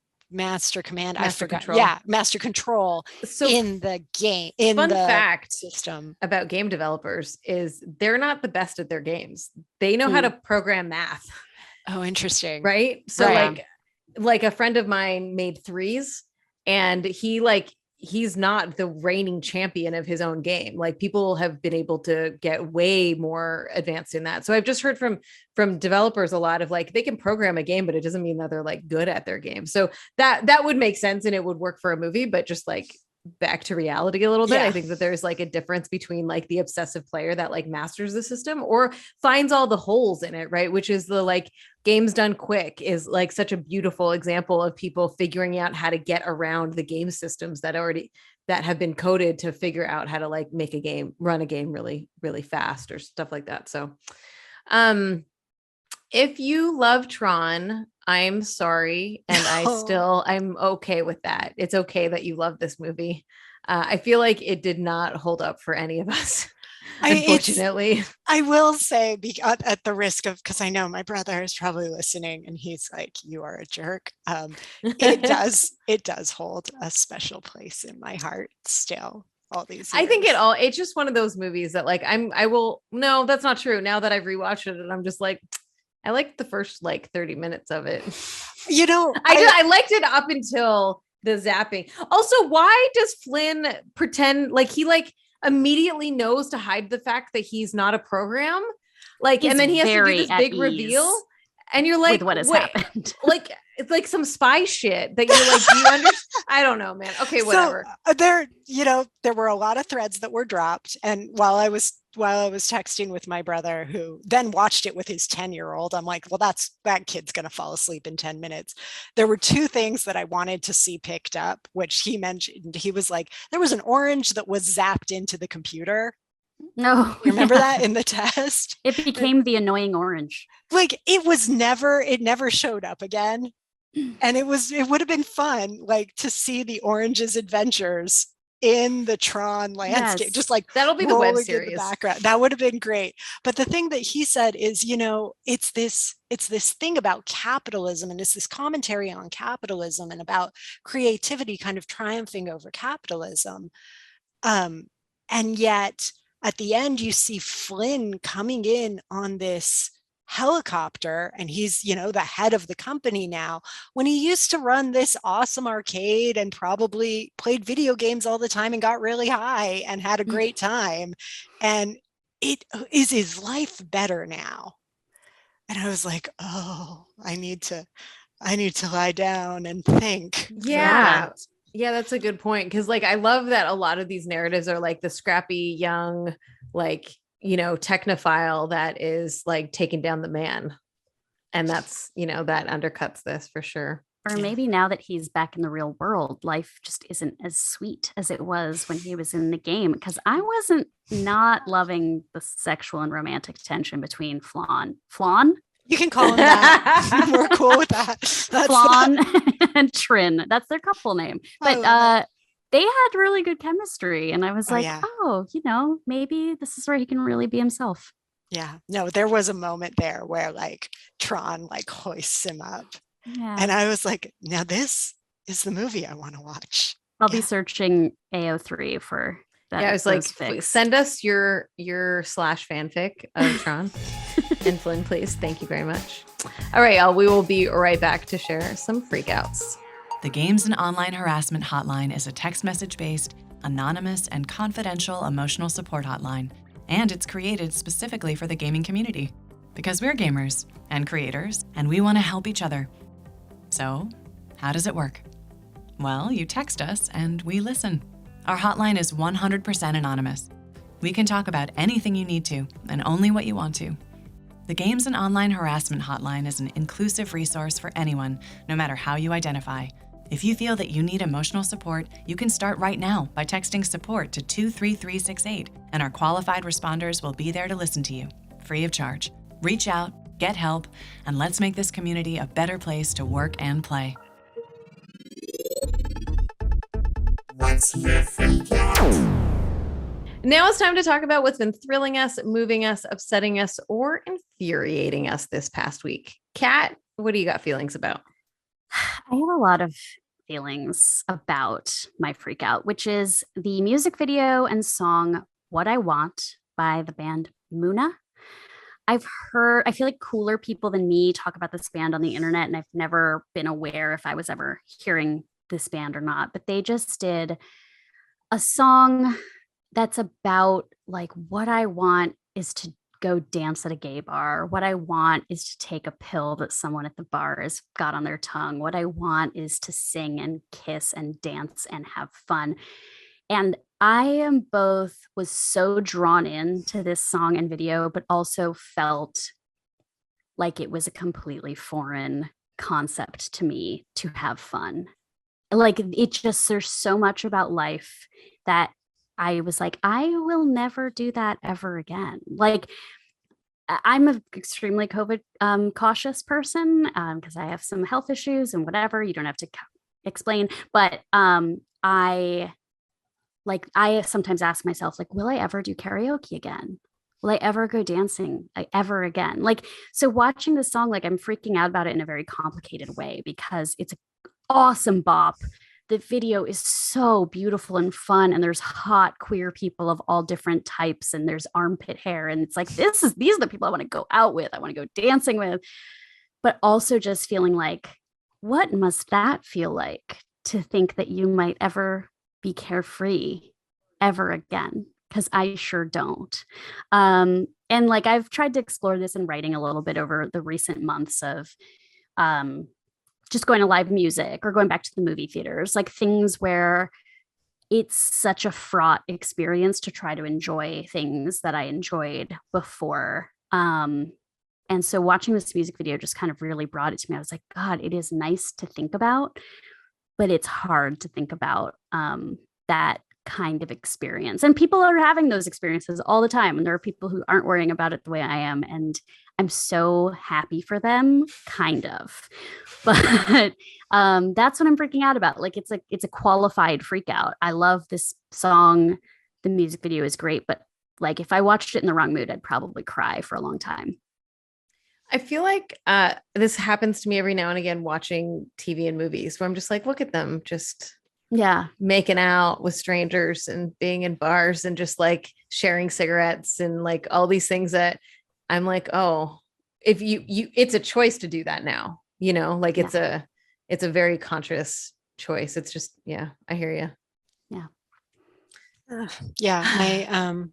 Speaker 1: so
Speaker 11: in the game.
Speaker 1: Fun fact
Speaker 11: system
Speaker 1: about game developers is they're not the best at their games. They know how to program math.
Speaker 11: Oh, interesting.
Speaker 1: Right. So like a friend of mine made 3s, and he he's not the reigning champion of his own game. Like people have been able to get way more advanced in that. So I've just heard from developers a lot of like, they can program a game, but it doesn't mean that they're like good at their game. So that would make sense and it would work for a movie, but just like back to reality a little bit. I think that there's like a difference between like the obsessive player that like masters the system or finds all the holes in it, right? Which is the like games done quick is like such a beautiful example of people figuring out how to get around the game systems that have been coded to figure out how to like make a game, run a game really, really fast or stuff like that. So, if you love Tron, I'm sorry. And I'm okay with that. It's okay that you love this movie. I feel like it did not hold up for any of us, unfortunately.
Speaker 11: I will say at the risk of, because I know my brother is probably listening and he's like, you are a jerk. It does hold a special place in my heart still. All these years.
Speaker 1: I think it's just one of those movies that like, no, that's not true. Now that I've rewatched it and I'm just like, I liked the first like 30 minutes of it.
Speaker 11: You know,
Speaker 1: I liked it up until the zapping. Also, why does Flynn pretend like he like immediately knows to hide the fact that he's not a program? Like, and then he has to do this big reveal. And you're like,
Speaker 2: what has happened?
Speaker 1: Like, it's like some spy shit that you're like, do you understand? I don't know, man. Okay, whatever.
Speaker 11: So there were a lot of threads that were dropped. And while I was texting with my brother, who then watched it with his 10-year-old, I'm like, well, that kid's going to fall asleep in 10 minutes. There were two things that I wanted to see picked up, which he mentioned. He was like, there was an orange that was zapped into the computer.
Speaker 2: No,
Speaker 11: remember that in the test?
Speaker 2: It became the annoying orange.
Speaker 11: Like it never showed up again. And it would have been fun, like to see the orange's adventures in the Tron landscape, just like
Speaker 1: that'll be the web series.
Speaker 11: The background. That would have been great. But the thing that he said is, it's this thing about capitalism, and it's this commentary on capitalism and about creativity kind of triumphing over capitalism. And yet at the end, you see Flynn coming in on this helicopter, and he's the head of the company now, when he used to run this awesome arcade and probably played video games all the time and got really high and had a great time. And is his life better now? And I was like, oh, I need to lie down and think.
Speaker 1: Yeah, that's a good point, because like I love that a lot of these narratives are like the scrappy young like technophile that is like taking down the man. And that's, that undercuts this for sure.
Speaker 2: Or maybe now that he's back in the real world, life just isn't as sweet as it was when he was in the game. Because I wasn't not loving the sexual and romantic tension between Flan?
Speaker 11: You can call him that. We're cool with that.
Speaker 2: Flan and Trin. That's their couple name. But they had really good chemistry. And I was maybe this is where he can really be himself.
Speaker 11: Yeah. No, there was a moment there where like Tron like hoists him up. Yeah. And I was like, now this is the movie I want to watch.
Speaker 2: I'll be searching AO3 for that.
Speaker 1: Yeah, I was like, send us your / fanfic of Tron and Flynn, please. Thank you very much. All right, y'all. We will be right back to share some freakouts.
Speaker 12: The Games and Online Harassment Hotline is a text message-based, anonymous, and confidential emotional support hotline, and it's created specifically for the gaming community. Because we're gamers and creators, and we want to help each other. So, how does it work? Well, you text us and we listen. Our hotline is 100% anonymous. We can talk about anything you need to, and only what you want to. The Games and Online Harassment Hotline is an inclusive resource for anyone, no matter how you identify. If you feel that you need emotional support, you can start right now by texting support to 23368, and our qualified responders will be there to listen to you, free of charge. Reach out, get help, and let's make this community a better place to work and play.
Speaker 1: What's your freak out? Now it's time to talk about what's been thrilling us, moving us, upsetting us, or infuriating us this past week. Kat, what do you got feelings about?
Speaker 2: I have a lot of feelings about my freak out, which is the music video and song What I Want by the band Muna. I feel like cooler people than me talk about this band on the internet, and I've never been aware if I was ever hearing this band or not, but they just did a song that's about like what I want is to go dance at a gay bar. What I want is to take a pill that someone at the bar has got on their tongue. What I want is to sing and kiss and dance and have fun. And I was so drawn into this song and video, but also felt like it was a completely foreign concept to me to have fun. Like there's so much about life that I was like, I will never do that ever again. Like, I'm an extremely COVID cautious person because I have some health issues and whatever. You don't have to explain, but I sometimes ask myself, like, will I ever do karaoke again? Will I ever go dancing ever again? Like, so watching this song, like I'm freaking out about it in a very complicated way because it's an awesome bop. The video is so beautiful and fun, and there's hot queer people of all different types, and there's armpit hair, and it's like these are the people I want to go out with, I want to go dancing with, but also just feeling like, what must that feel like to think that you might ever be carefree ever again? Because I sure don't. And like I've tried to explore this in writing a little bit over the recent months of just going to live music or going back to the movie theaters, like things where it's such a fraught experience to try to enjoy things that I enjoyed before. And so watching this music video just kind of really brought it to me. I was like, God, it is nice to think about, but it's hard to think about that kind of experience. And people are having those experiences all the time. And there are people who aren't worrying about it the way I am. And I'm so happy for them, kind of. But that's what I'm freaking out about. Like it's a qualified freak out. I love this song. The music video is great, but like if I watched it in the wrong mood, I'd probably cry for a long time.
Speaker 1: I feel like this happens to me every now and again watching TV and movies where I'm just like, look at them just making out with strangers and being in bars and just like sharing cigarettes and like all these things that I'm like, oh, if you it's a choice to do that now, you know, like it's a very conscious choice. It's just, I hear you.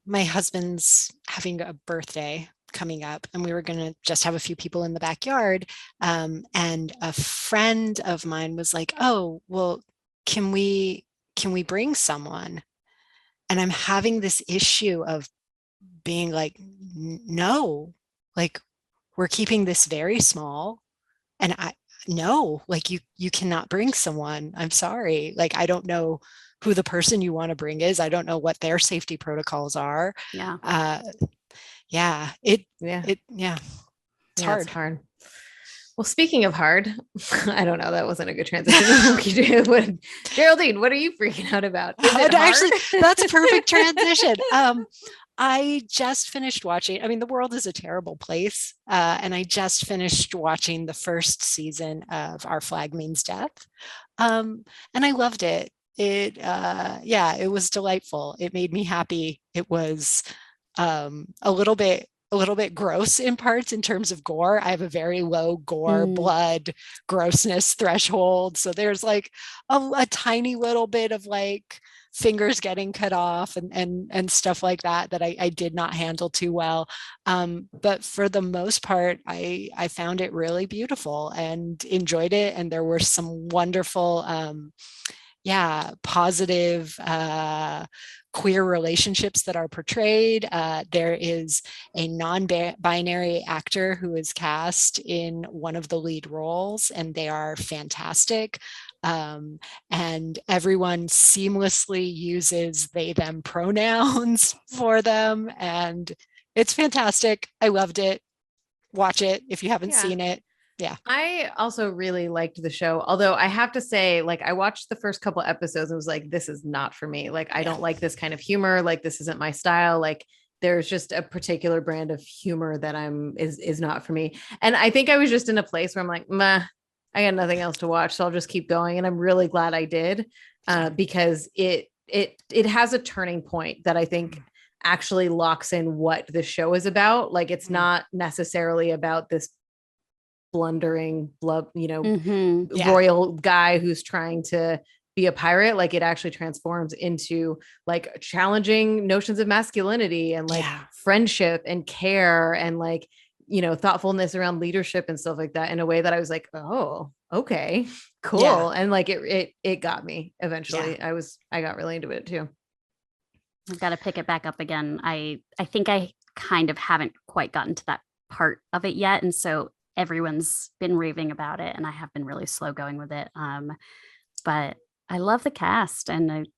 Speaker 11: My husband's having a birthday coming up, and we were going to just have a few people in the backyard. And a friend of mine was like, oh, well, can we bring someone? And I'm having this issue of being like, no, like we're keeping this very small. And you cannot bring someone. I'm sorry. Like, I don't know who the person you want to bring is. I don't know what their safety protocols are. It's hard.
Speaker 1: It's hard. Well, speaking of hard, I don't know. That wasn't a good transition. Geraldine, what are you freaking out about?
Speaker 11: Actually, that's a perfect transition. I just finished watching, I mean, the world is a terrible place. And I just finished watching the first season of Our Flag Means Death. And I loved it. It was delightful. It made me happy. It was a little bit gross in parts in terms of gore. I have a very low gore, blood, grossness threshold. So there's like a tiny little bit of like fingers getting cut off and stuff like that I did not handle too well. But for the most part, I found it really beautiful and enjoyed it. And there were some wonderful, positive, queer relationships that are portrayed. There is a non-binary actor who is cast in one of the lead roles, and they are fantastic. And everyone seamlessly uses they, them pronouns for them. And it's fantastic. I loved it. Watch it if you haven't seen it. Yeah.
Speaker 1: I also really liked the show, although I have to say, like, I watched the first couple episodes and was like, this is not for me. Like, I don't like this kind of humor. Like, this isn't my style. Like, there's just a particular brand of humor that is not for me. And I think I was just in a place where I'm like, meh, I got nothing else to watch. So I'll just keep going. And I'm really glad I did, because it has a turning point that I think actually locks in what the show is about. Like, it's not necessarily about this blundering royal guy who's trying to be a pirate, like it actually transforms into like challenging notions of masculinity and like friendship and care and like, thoughtfulness around leadership and stuff like that in a way that I was like, oh, okay, cool. Yeah. And like it got me eventually. Yeah. I got really into it too.
Speaker 2: I've got to pick it back up again. I think I kind of haven't quite gotten to that part of it yet. And so everyone's been raving about it and I have been really slow going with it. But I love the cast. And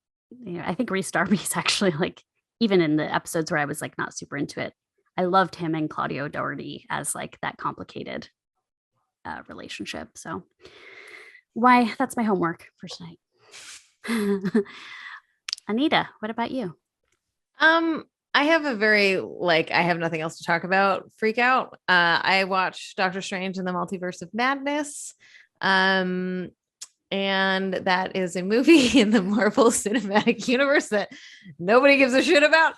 Speaker 2: I think Rhys Darby's actually like, even in the episodes where I was like not super into it, I loved him and Claudio Doherty as like that complicated relationship. So that's my homework for tonight. Anita, what about you?
Speaker 1: I have a very I have nothing else to talk about. Freak Out. I watched Doctor Strange in the Multiverse of Madness. And that is a movie in the Marvel Cinematic Universe that nobody gives a shit about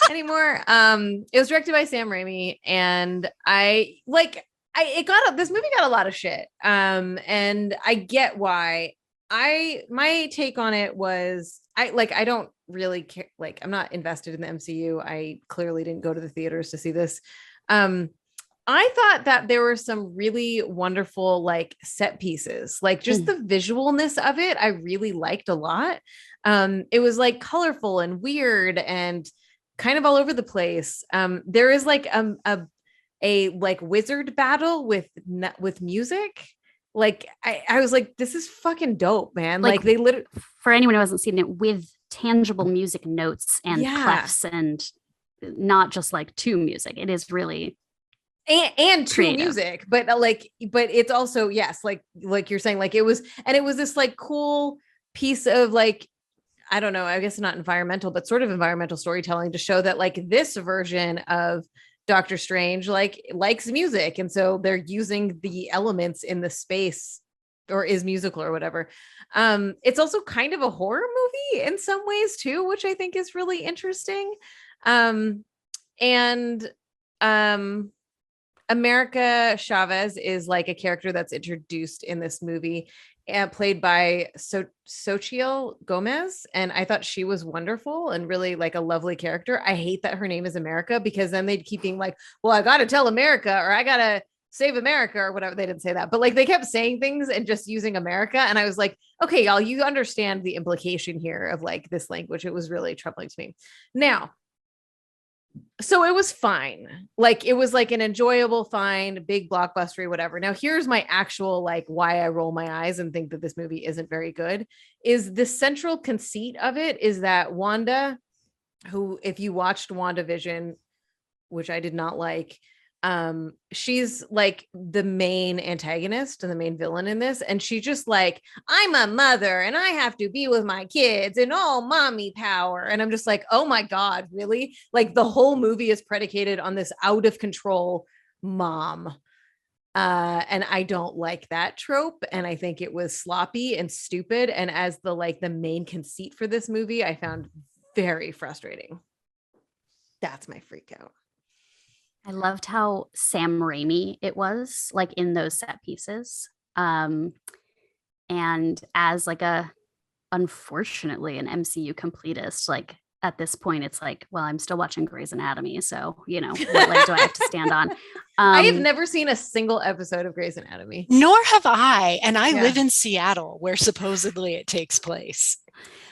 Speaker 1: anymore. It was directed by Sam Raimi, and this movie got a lot of shit. And I get why. My take on it was I don't really care. Like, I'm not invested in the MCU. I clearly didn't go to the theaters to see this. I thought that there were some really wonderful like set pieces, like just the visualness of it. I really liked a lot. It was like colorful and weird and kind of all over the place. There is like a like wizard battle with music. Like I was like, this is fucking dope, man. Like they literally,
Speaker 2: for anyone who hasn't seen it, with tangible music notes and clefs and not just like to music. It is really
Speaker 1: and to music, but it's also, yes, like you're saying, like it was this like cool piece of like, I don't know, I guess not environmental, but sort of environmental storytelling to show that like this version of Doctor Strange likes music, and so they're using the elements in the space, or is musical or whatever. It's also kind of a horror movie in some ways too, which I think is really interesting. America Chavez is like a character that's introduced in this movie, played by Xochitl Gomez. And I thought she was wonderful and really like a lovely character. I hate that her name is America, because then they'd keep being like, well, I got to tell America, or I got to save America, or whatever. They didn't say that, but like they kept saying things and just using America. And I was like, okay, y'all, you understand the implication here of like this language. It was really troubling to me. Now, so it was fine. Like it was like an enjoyable, fine, big blockbuster, whatever. Now here's my actual, like why I roll my eyes and think that this movie isn't very good, is the central conceit of it is that Wanda, who, if you watched WandaVision, which I did not like, she's like the main antagonist and the main villain in this, and she just like, I'm a mother and I have to be with my kids and all mommy power, and I'm just like, oh my god, really? Like the whole movie is predicated on this out of control mom, and I don't like that trope, and I think it was sloppy and stupid, and as the main conceit for this movie, I found very frustrating. That's my freak out.
Speaker 2: I loved how Sam Raimi it was, like in those set pieces. And as like unfortunately an MCU completist, like at this point, it's like, well, I'm still watching Grey's Anatomy. So, what leg do I have to stand on?
Speaker 1: I have never seen a single episode of Grey's Anatomy.
Speaker 11: Nor have I. And I live in Seattle, where supposedly it takes place.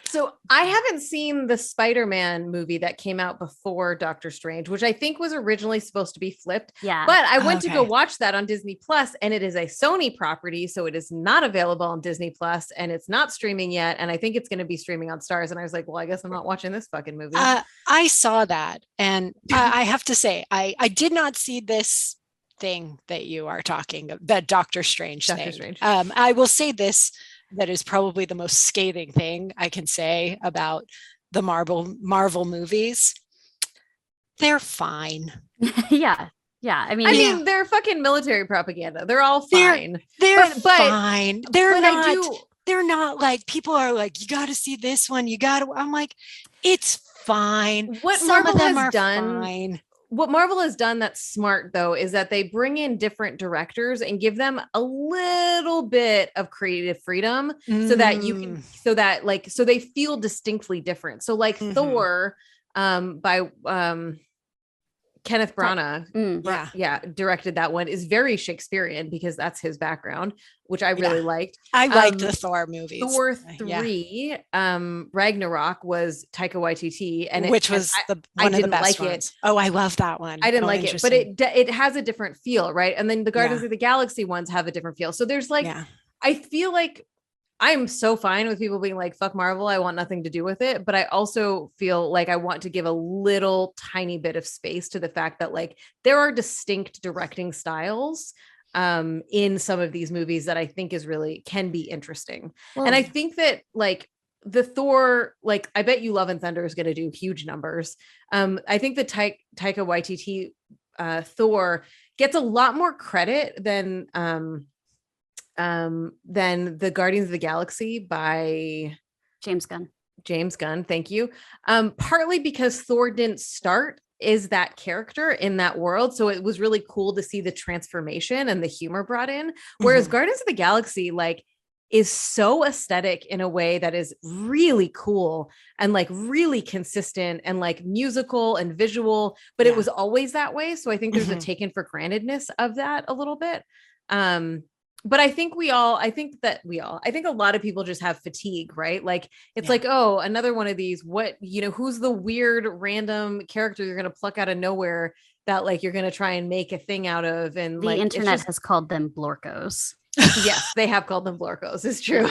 Speaker 1: So I haven't seen the Spider-Man movie that came out before Doctor Strange, which I think was originally supposed to be flipped.
Speaker 2: Yeah.
Speaker 1: But I went to go watch that on Disney Plus, and it is a Sony property. So it is not available on Disney Plus, and it's not streaming yet. And I think it's going to be streaming on Stars. And I was like, well, I guess I'm not watching this fucking movie.
Speaker 11: I saw that. And I have to say, I did not see this thing that you are talking about, the Doctor Strange thing. I will say this. That is probably the most scathing thing I can say about the Marvel movies. They're fine.
Speaker 2: Yeah. I mean,
Speaker 1: they're fucking military propaganda. They're all fine.
Speaker 11: They're fine. They're not like, people are like, you got to see this one. I'm like, it's fine.
Speaker 1: What
Speaker 11: Some
Speaker 1: Marvel
Speaker 11: of them
Speaker 1: has
Speaker 11: are
Speaker 1: done
Speaker 11: fine.
Speaker 1: what Marvel has done that's smart though is that they bring in different directors and give them a little bit of creative freedom so that you can so they feel distinctly different. So like Thor by Kenneth Branagh, directed that one, is very Shakespearean because that's his background, which I really liked.
Speaker 11: I liked the Thor movies.
Speaker 1: Thor 3, Ragnarok was Taika Waititi, and
Speaker 11: which was one of the best ones. Oh, I love that one.
Speaker 1: I didn't like it, but it has a different feel, right? And then the Guardians of the Galaxy ones have a different feel. So there's like, I feel like I'm so fine with people being like, fuck Marvel, I want nothing to do with it. But I also feel like I want to give a little tiny bit of space to the fact that like there are distinct directing styles in some of these movies that I think is really can be interesting. And I think that like the Thor, like I bet you Love and Thunder is going to do huge numbers. I think the Taika Waititi Thor gets a lot more credit than the Guardians of the Galaxy by
Speaker 2: James Gunn. Thank you.
Speaker 1: Partly because Thor didn't start is that character in that world. So it was really cool to see the transformation and the humor brought in. Whereas Guardians of the Galaxy, like, is so aesthetic in a way that is really cool and like really consistent and like musical and visual, but it was always that way. So I think there's a taken for grantedness of that a little bit. But I think I think a lot of people just have fatigue, right? Like it's like, oh, another one of these, who's the weird random character you're going to pluck out of nowhere that like, you're going to try and make a thing out of. And
Speaker 2: the internet has called them Blorkos.
Speaker 1: Yes, they have called them Blorkos. It's true.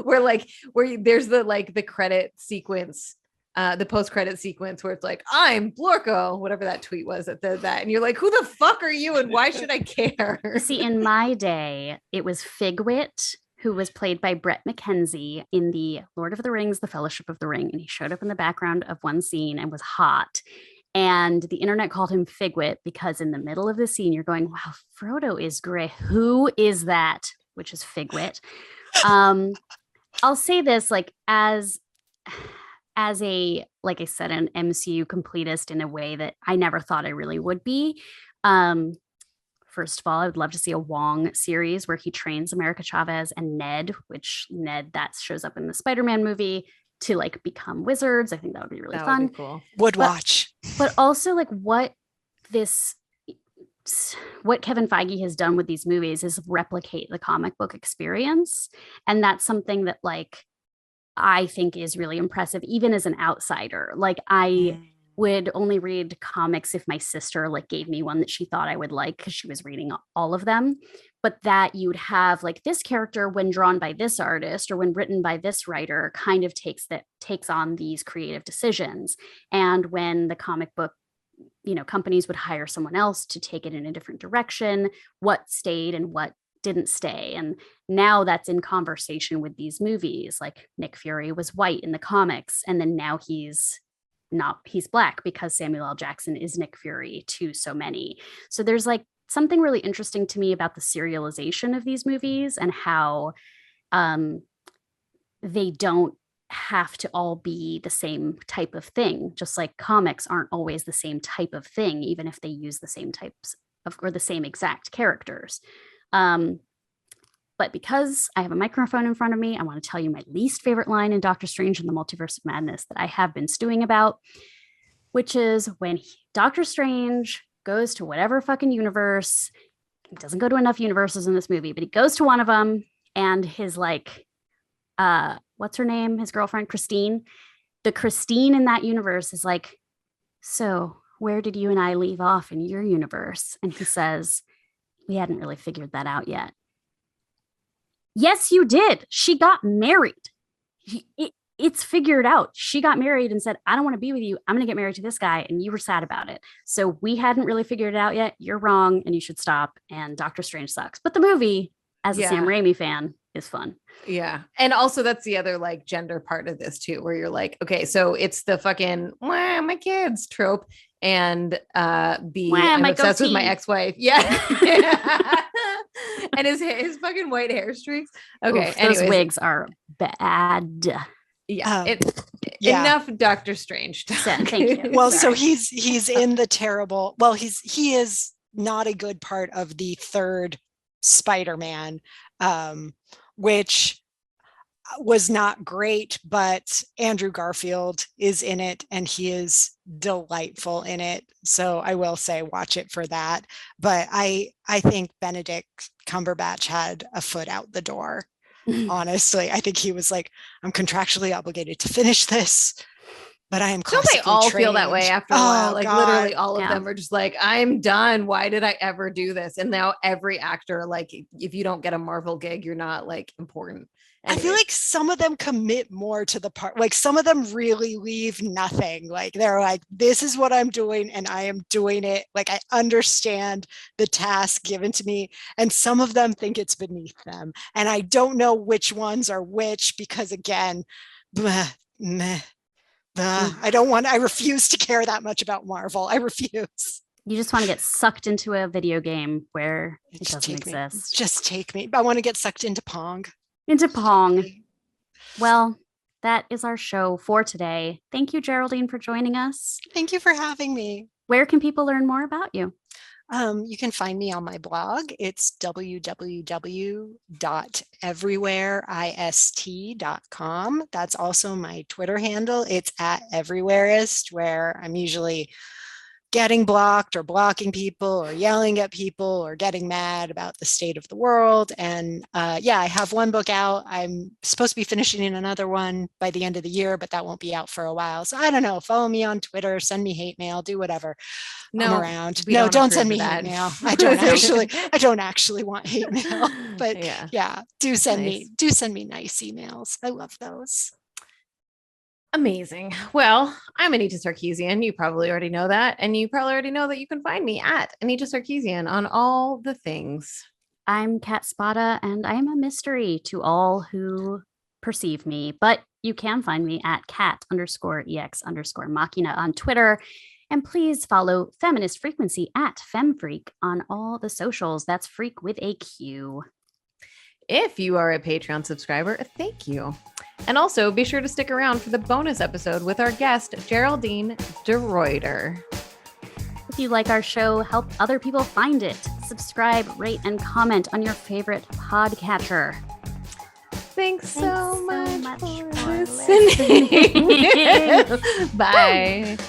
Speaker 1: where there's the credit sequence, the post-credit sequence where it's like, I'm Blorko, whatever that tweet was that said that. And you're like, who the fuck are you? And why should I care?
Speaker 2: See, in my day, it was Figwit, who was played by Brett McKenzie in the Lord of the Rings, The Fellowship of the Ring. And he showed up in the background of one scene and was hot. And the internet called him Figwit because in the middle of the scene, you're going, wow, Frodo is gray. Who is that? Which is Figwit. I'll say this, like, as a, like I said, an MCU completist in a way that I never thought I really would be. First of all, I would love to see a Wong series where he trains America Chavez and Ned that shows up in the Spider-Man movie to like become wizards. I think that would be really fun.
Speaker 1: Would be cool.
Speaker 11: Watch.
Speaker 2: But also like what Kevin Feige has done with these movies is replicate the comic book experience. And that's something that like I think is really impressive, even as an outsider. Like I would only read comics if my sister like gave me one that she thought I would like because she was reading all of them. But that you'd have like this character when drawn by this artist or when written by this writer kind of takes on these creative decisions. And when the comic book, companies would hire someone else to take it in a different direction, what stayed and what didn't stay. And now that's in conversation with these movies. Like Nick Fury was white in the comics, and then now he's black because Samuel L. Jackson is Nick Fury to so many. So there's like something really interesting to me about the serialization of these movies and how they don't have to all be the same type of thing. Just like comics aren't always the same type of thing, even if they use the same types of or the same exact characters. But because I have a microphone in front of me, I want to tell you my least favorite line in Doctor Strange and the Multiverse of Madness that I have been stewing about, which is when Doctor Strange goes to whatever fucking universe. He doesn't go to enough universes in this movie, but he goes to one of them, and his like, what's her name? His girlfriend, Christine. The Christine in that universe is like, so where did you and I leave off in your universe? And he says, we hadn't really figured that out yet. Yes, you did. She got married. It's figured out. She got married and said, I don't want to be with you. I'm going to get married to this guy. And you were sad about it. So we hadn't really figured it out yet. You're wrong. And you should stop. And Doctor Strange sucks. But the movie, as a Sam Raimi fan, is fun.
Speaker 1: Yeah. And also that's the other like gender part of this too, where you're like, okay, so it's the fucking my kids trope. And I'm obsessed with my ex-wife. Yeah. And his fucking white hair streaks. Okay.
Speaker 2: Oof, those wigs are bad.
Speaker 1: Yeah. enough Doctor Strange talk.
Speaker 2: Thank you.
Speaker 11: Well, so he's in the terrible. Well, he is not a good part of the third Spider-Man, which was not great, but Andrew Garfield is in it and he is delightful in it. So I will say watch it for that. But I think Benedict Cumberbatch had a foot out the door. Honestly, I think he was like, I'm contractually obligated to finish this, but I am classically
Speaker 1: Don't they all
Speaker 11: trained.
Speaker 1: feel that way after a while? Like
Speaker 11: God.
Speaker 1: literally all of them are just like, I'm done. Why did I ever do this? And now every actor, like if you don't get a Marvel gig, you're not like important.
Speaker 11: I feel like some of them commit more to the part, like some of them really leave nothing. Like they're like, this is what I'm doing and I am doing it. Like I understand the task given to me. And some of them think it's beneath them. And I don't know which ones are which because again, I refuse to care that much about Marvel. I refuse.
Speaker 2: You just want to get sucked into a video game where it doesn't exist.
Speaker 11: Just take me. I want to get sucked into Pong.
Speaker 2: Into Pong. Well, that is our show for today. Thank you, Geraldine, for joining us.
Speaker 11: Thank you for having me.
Speaker 2: Where can people learn more about you?
Speaker 11: You can find me on my blog. It's www.everywhereist.com. That's also my Twitter handle. It's @everywhereist, where I'm usually getting blocked or blocking people or yelling at people or getting mad about the state of the world. And I have one book out. I'm supposed to be finishing another one by the end of the year, but that won't be out for a while. So I don't know, follow me on Twitter, send me hate mail, do whatever. I'm around. No, don't send me hate mail. I don't actually want hate mail, but do send me nice emails. I love those.
Speaker 1: Amazing. Well, I'm Anita Sarkeesian. You probably already know that. And you probably already know that you can find me at Anita Sarkeesian on all the things.
Speaker 2: I'm Kat Spada, and I am a mystery to all who perceive me. But you can find me at cat_ex_machina on Twitter. And please follow Feminist Frequency at FemFreak on all the socials. That's Freak with a Q.
Speaker 1: If you are a Patreon subscriber, thank you. And also be sure to stick around for the bonus episode with our guest, Geraldine DeRuiter.
Speaker 2: If you like our show, help other people find it. Subscribe, rate, and comment on your favorite podcatcher.
Speaker 1: Thanks so much for listening. Bye.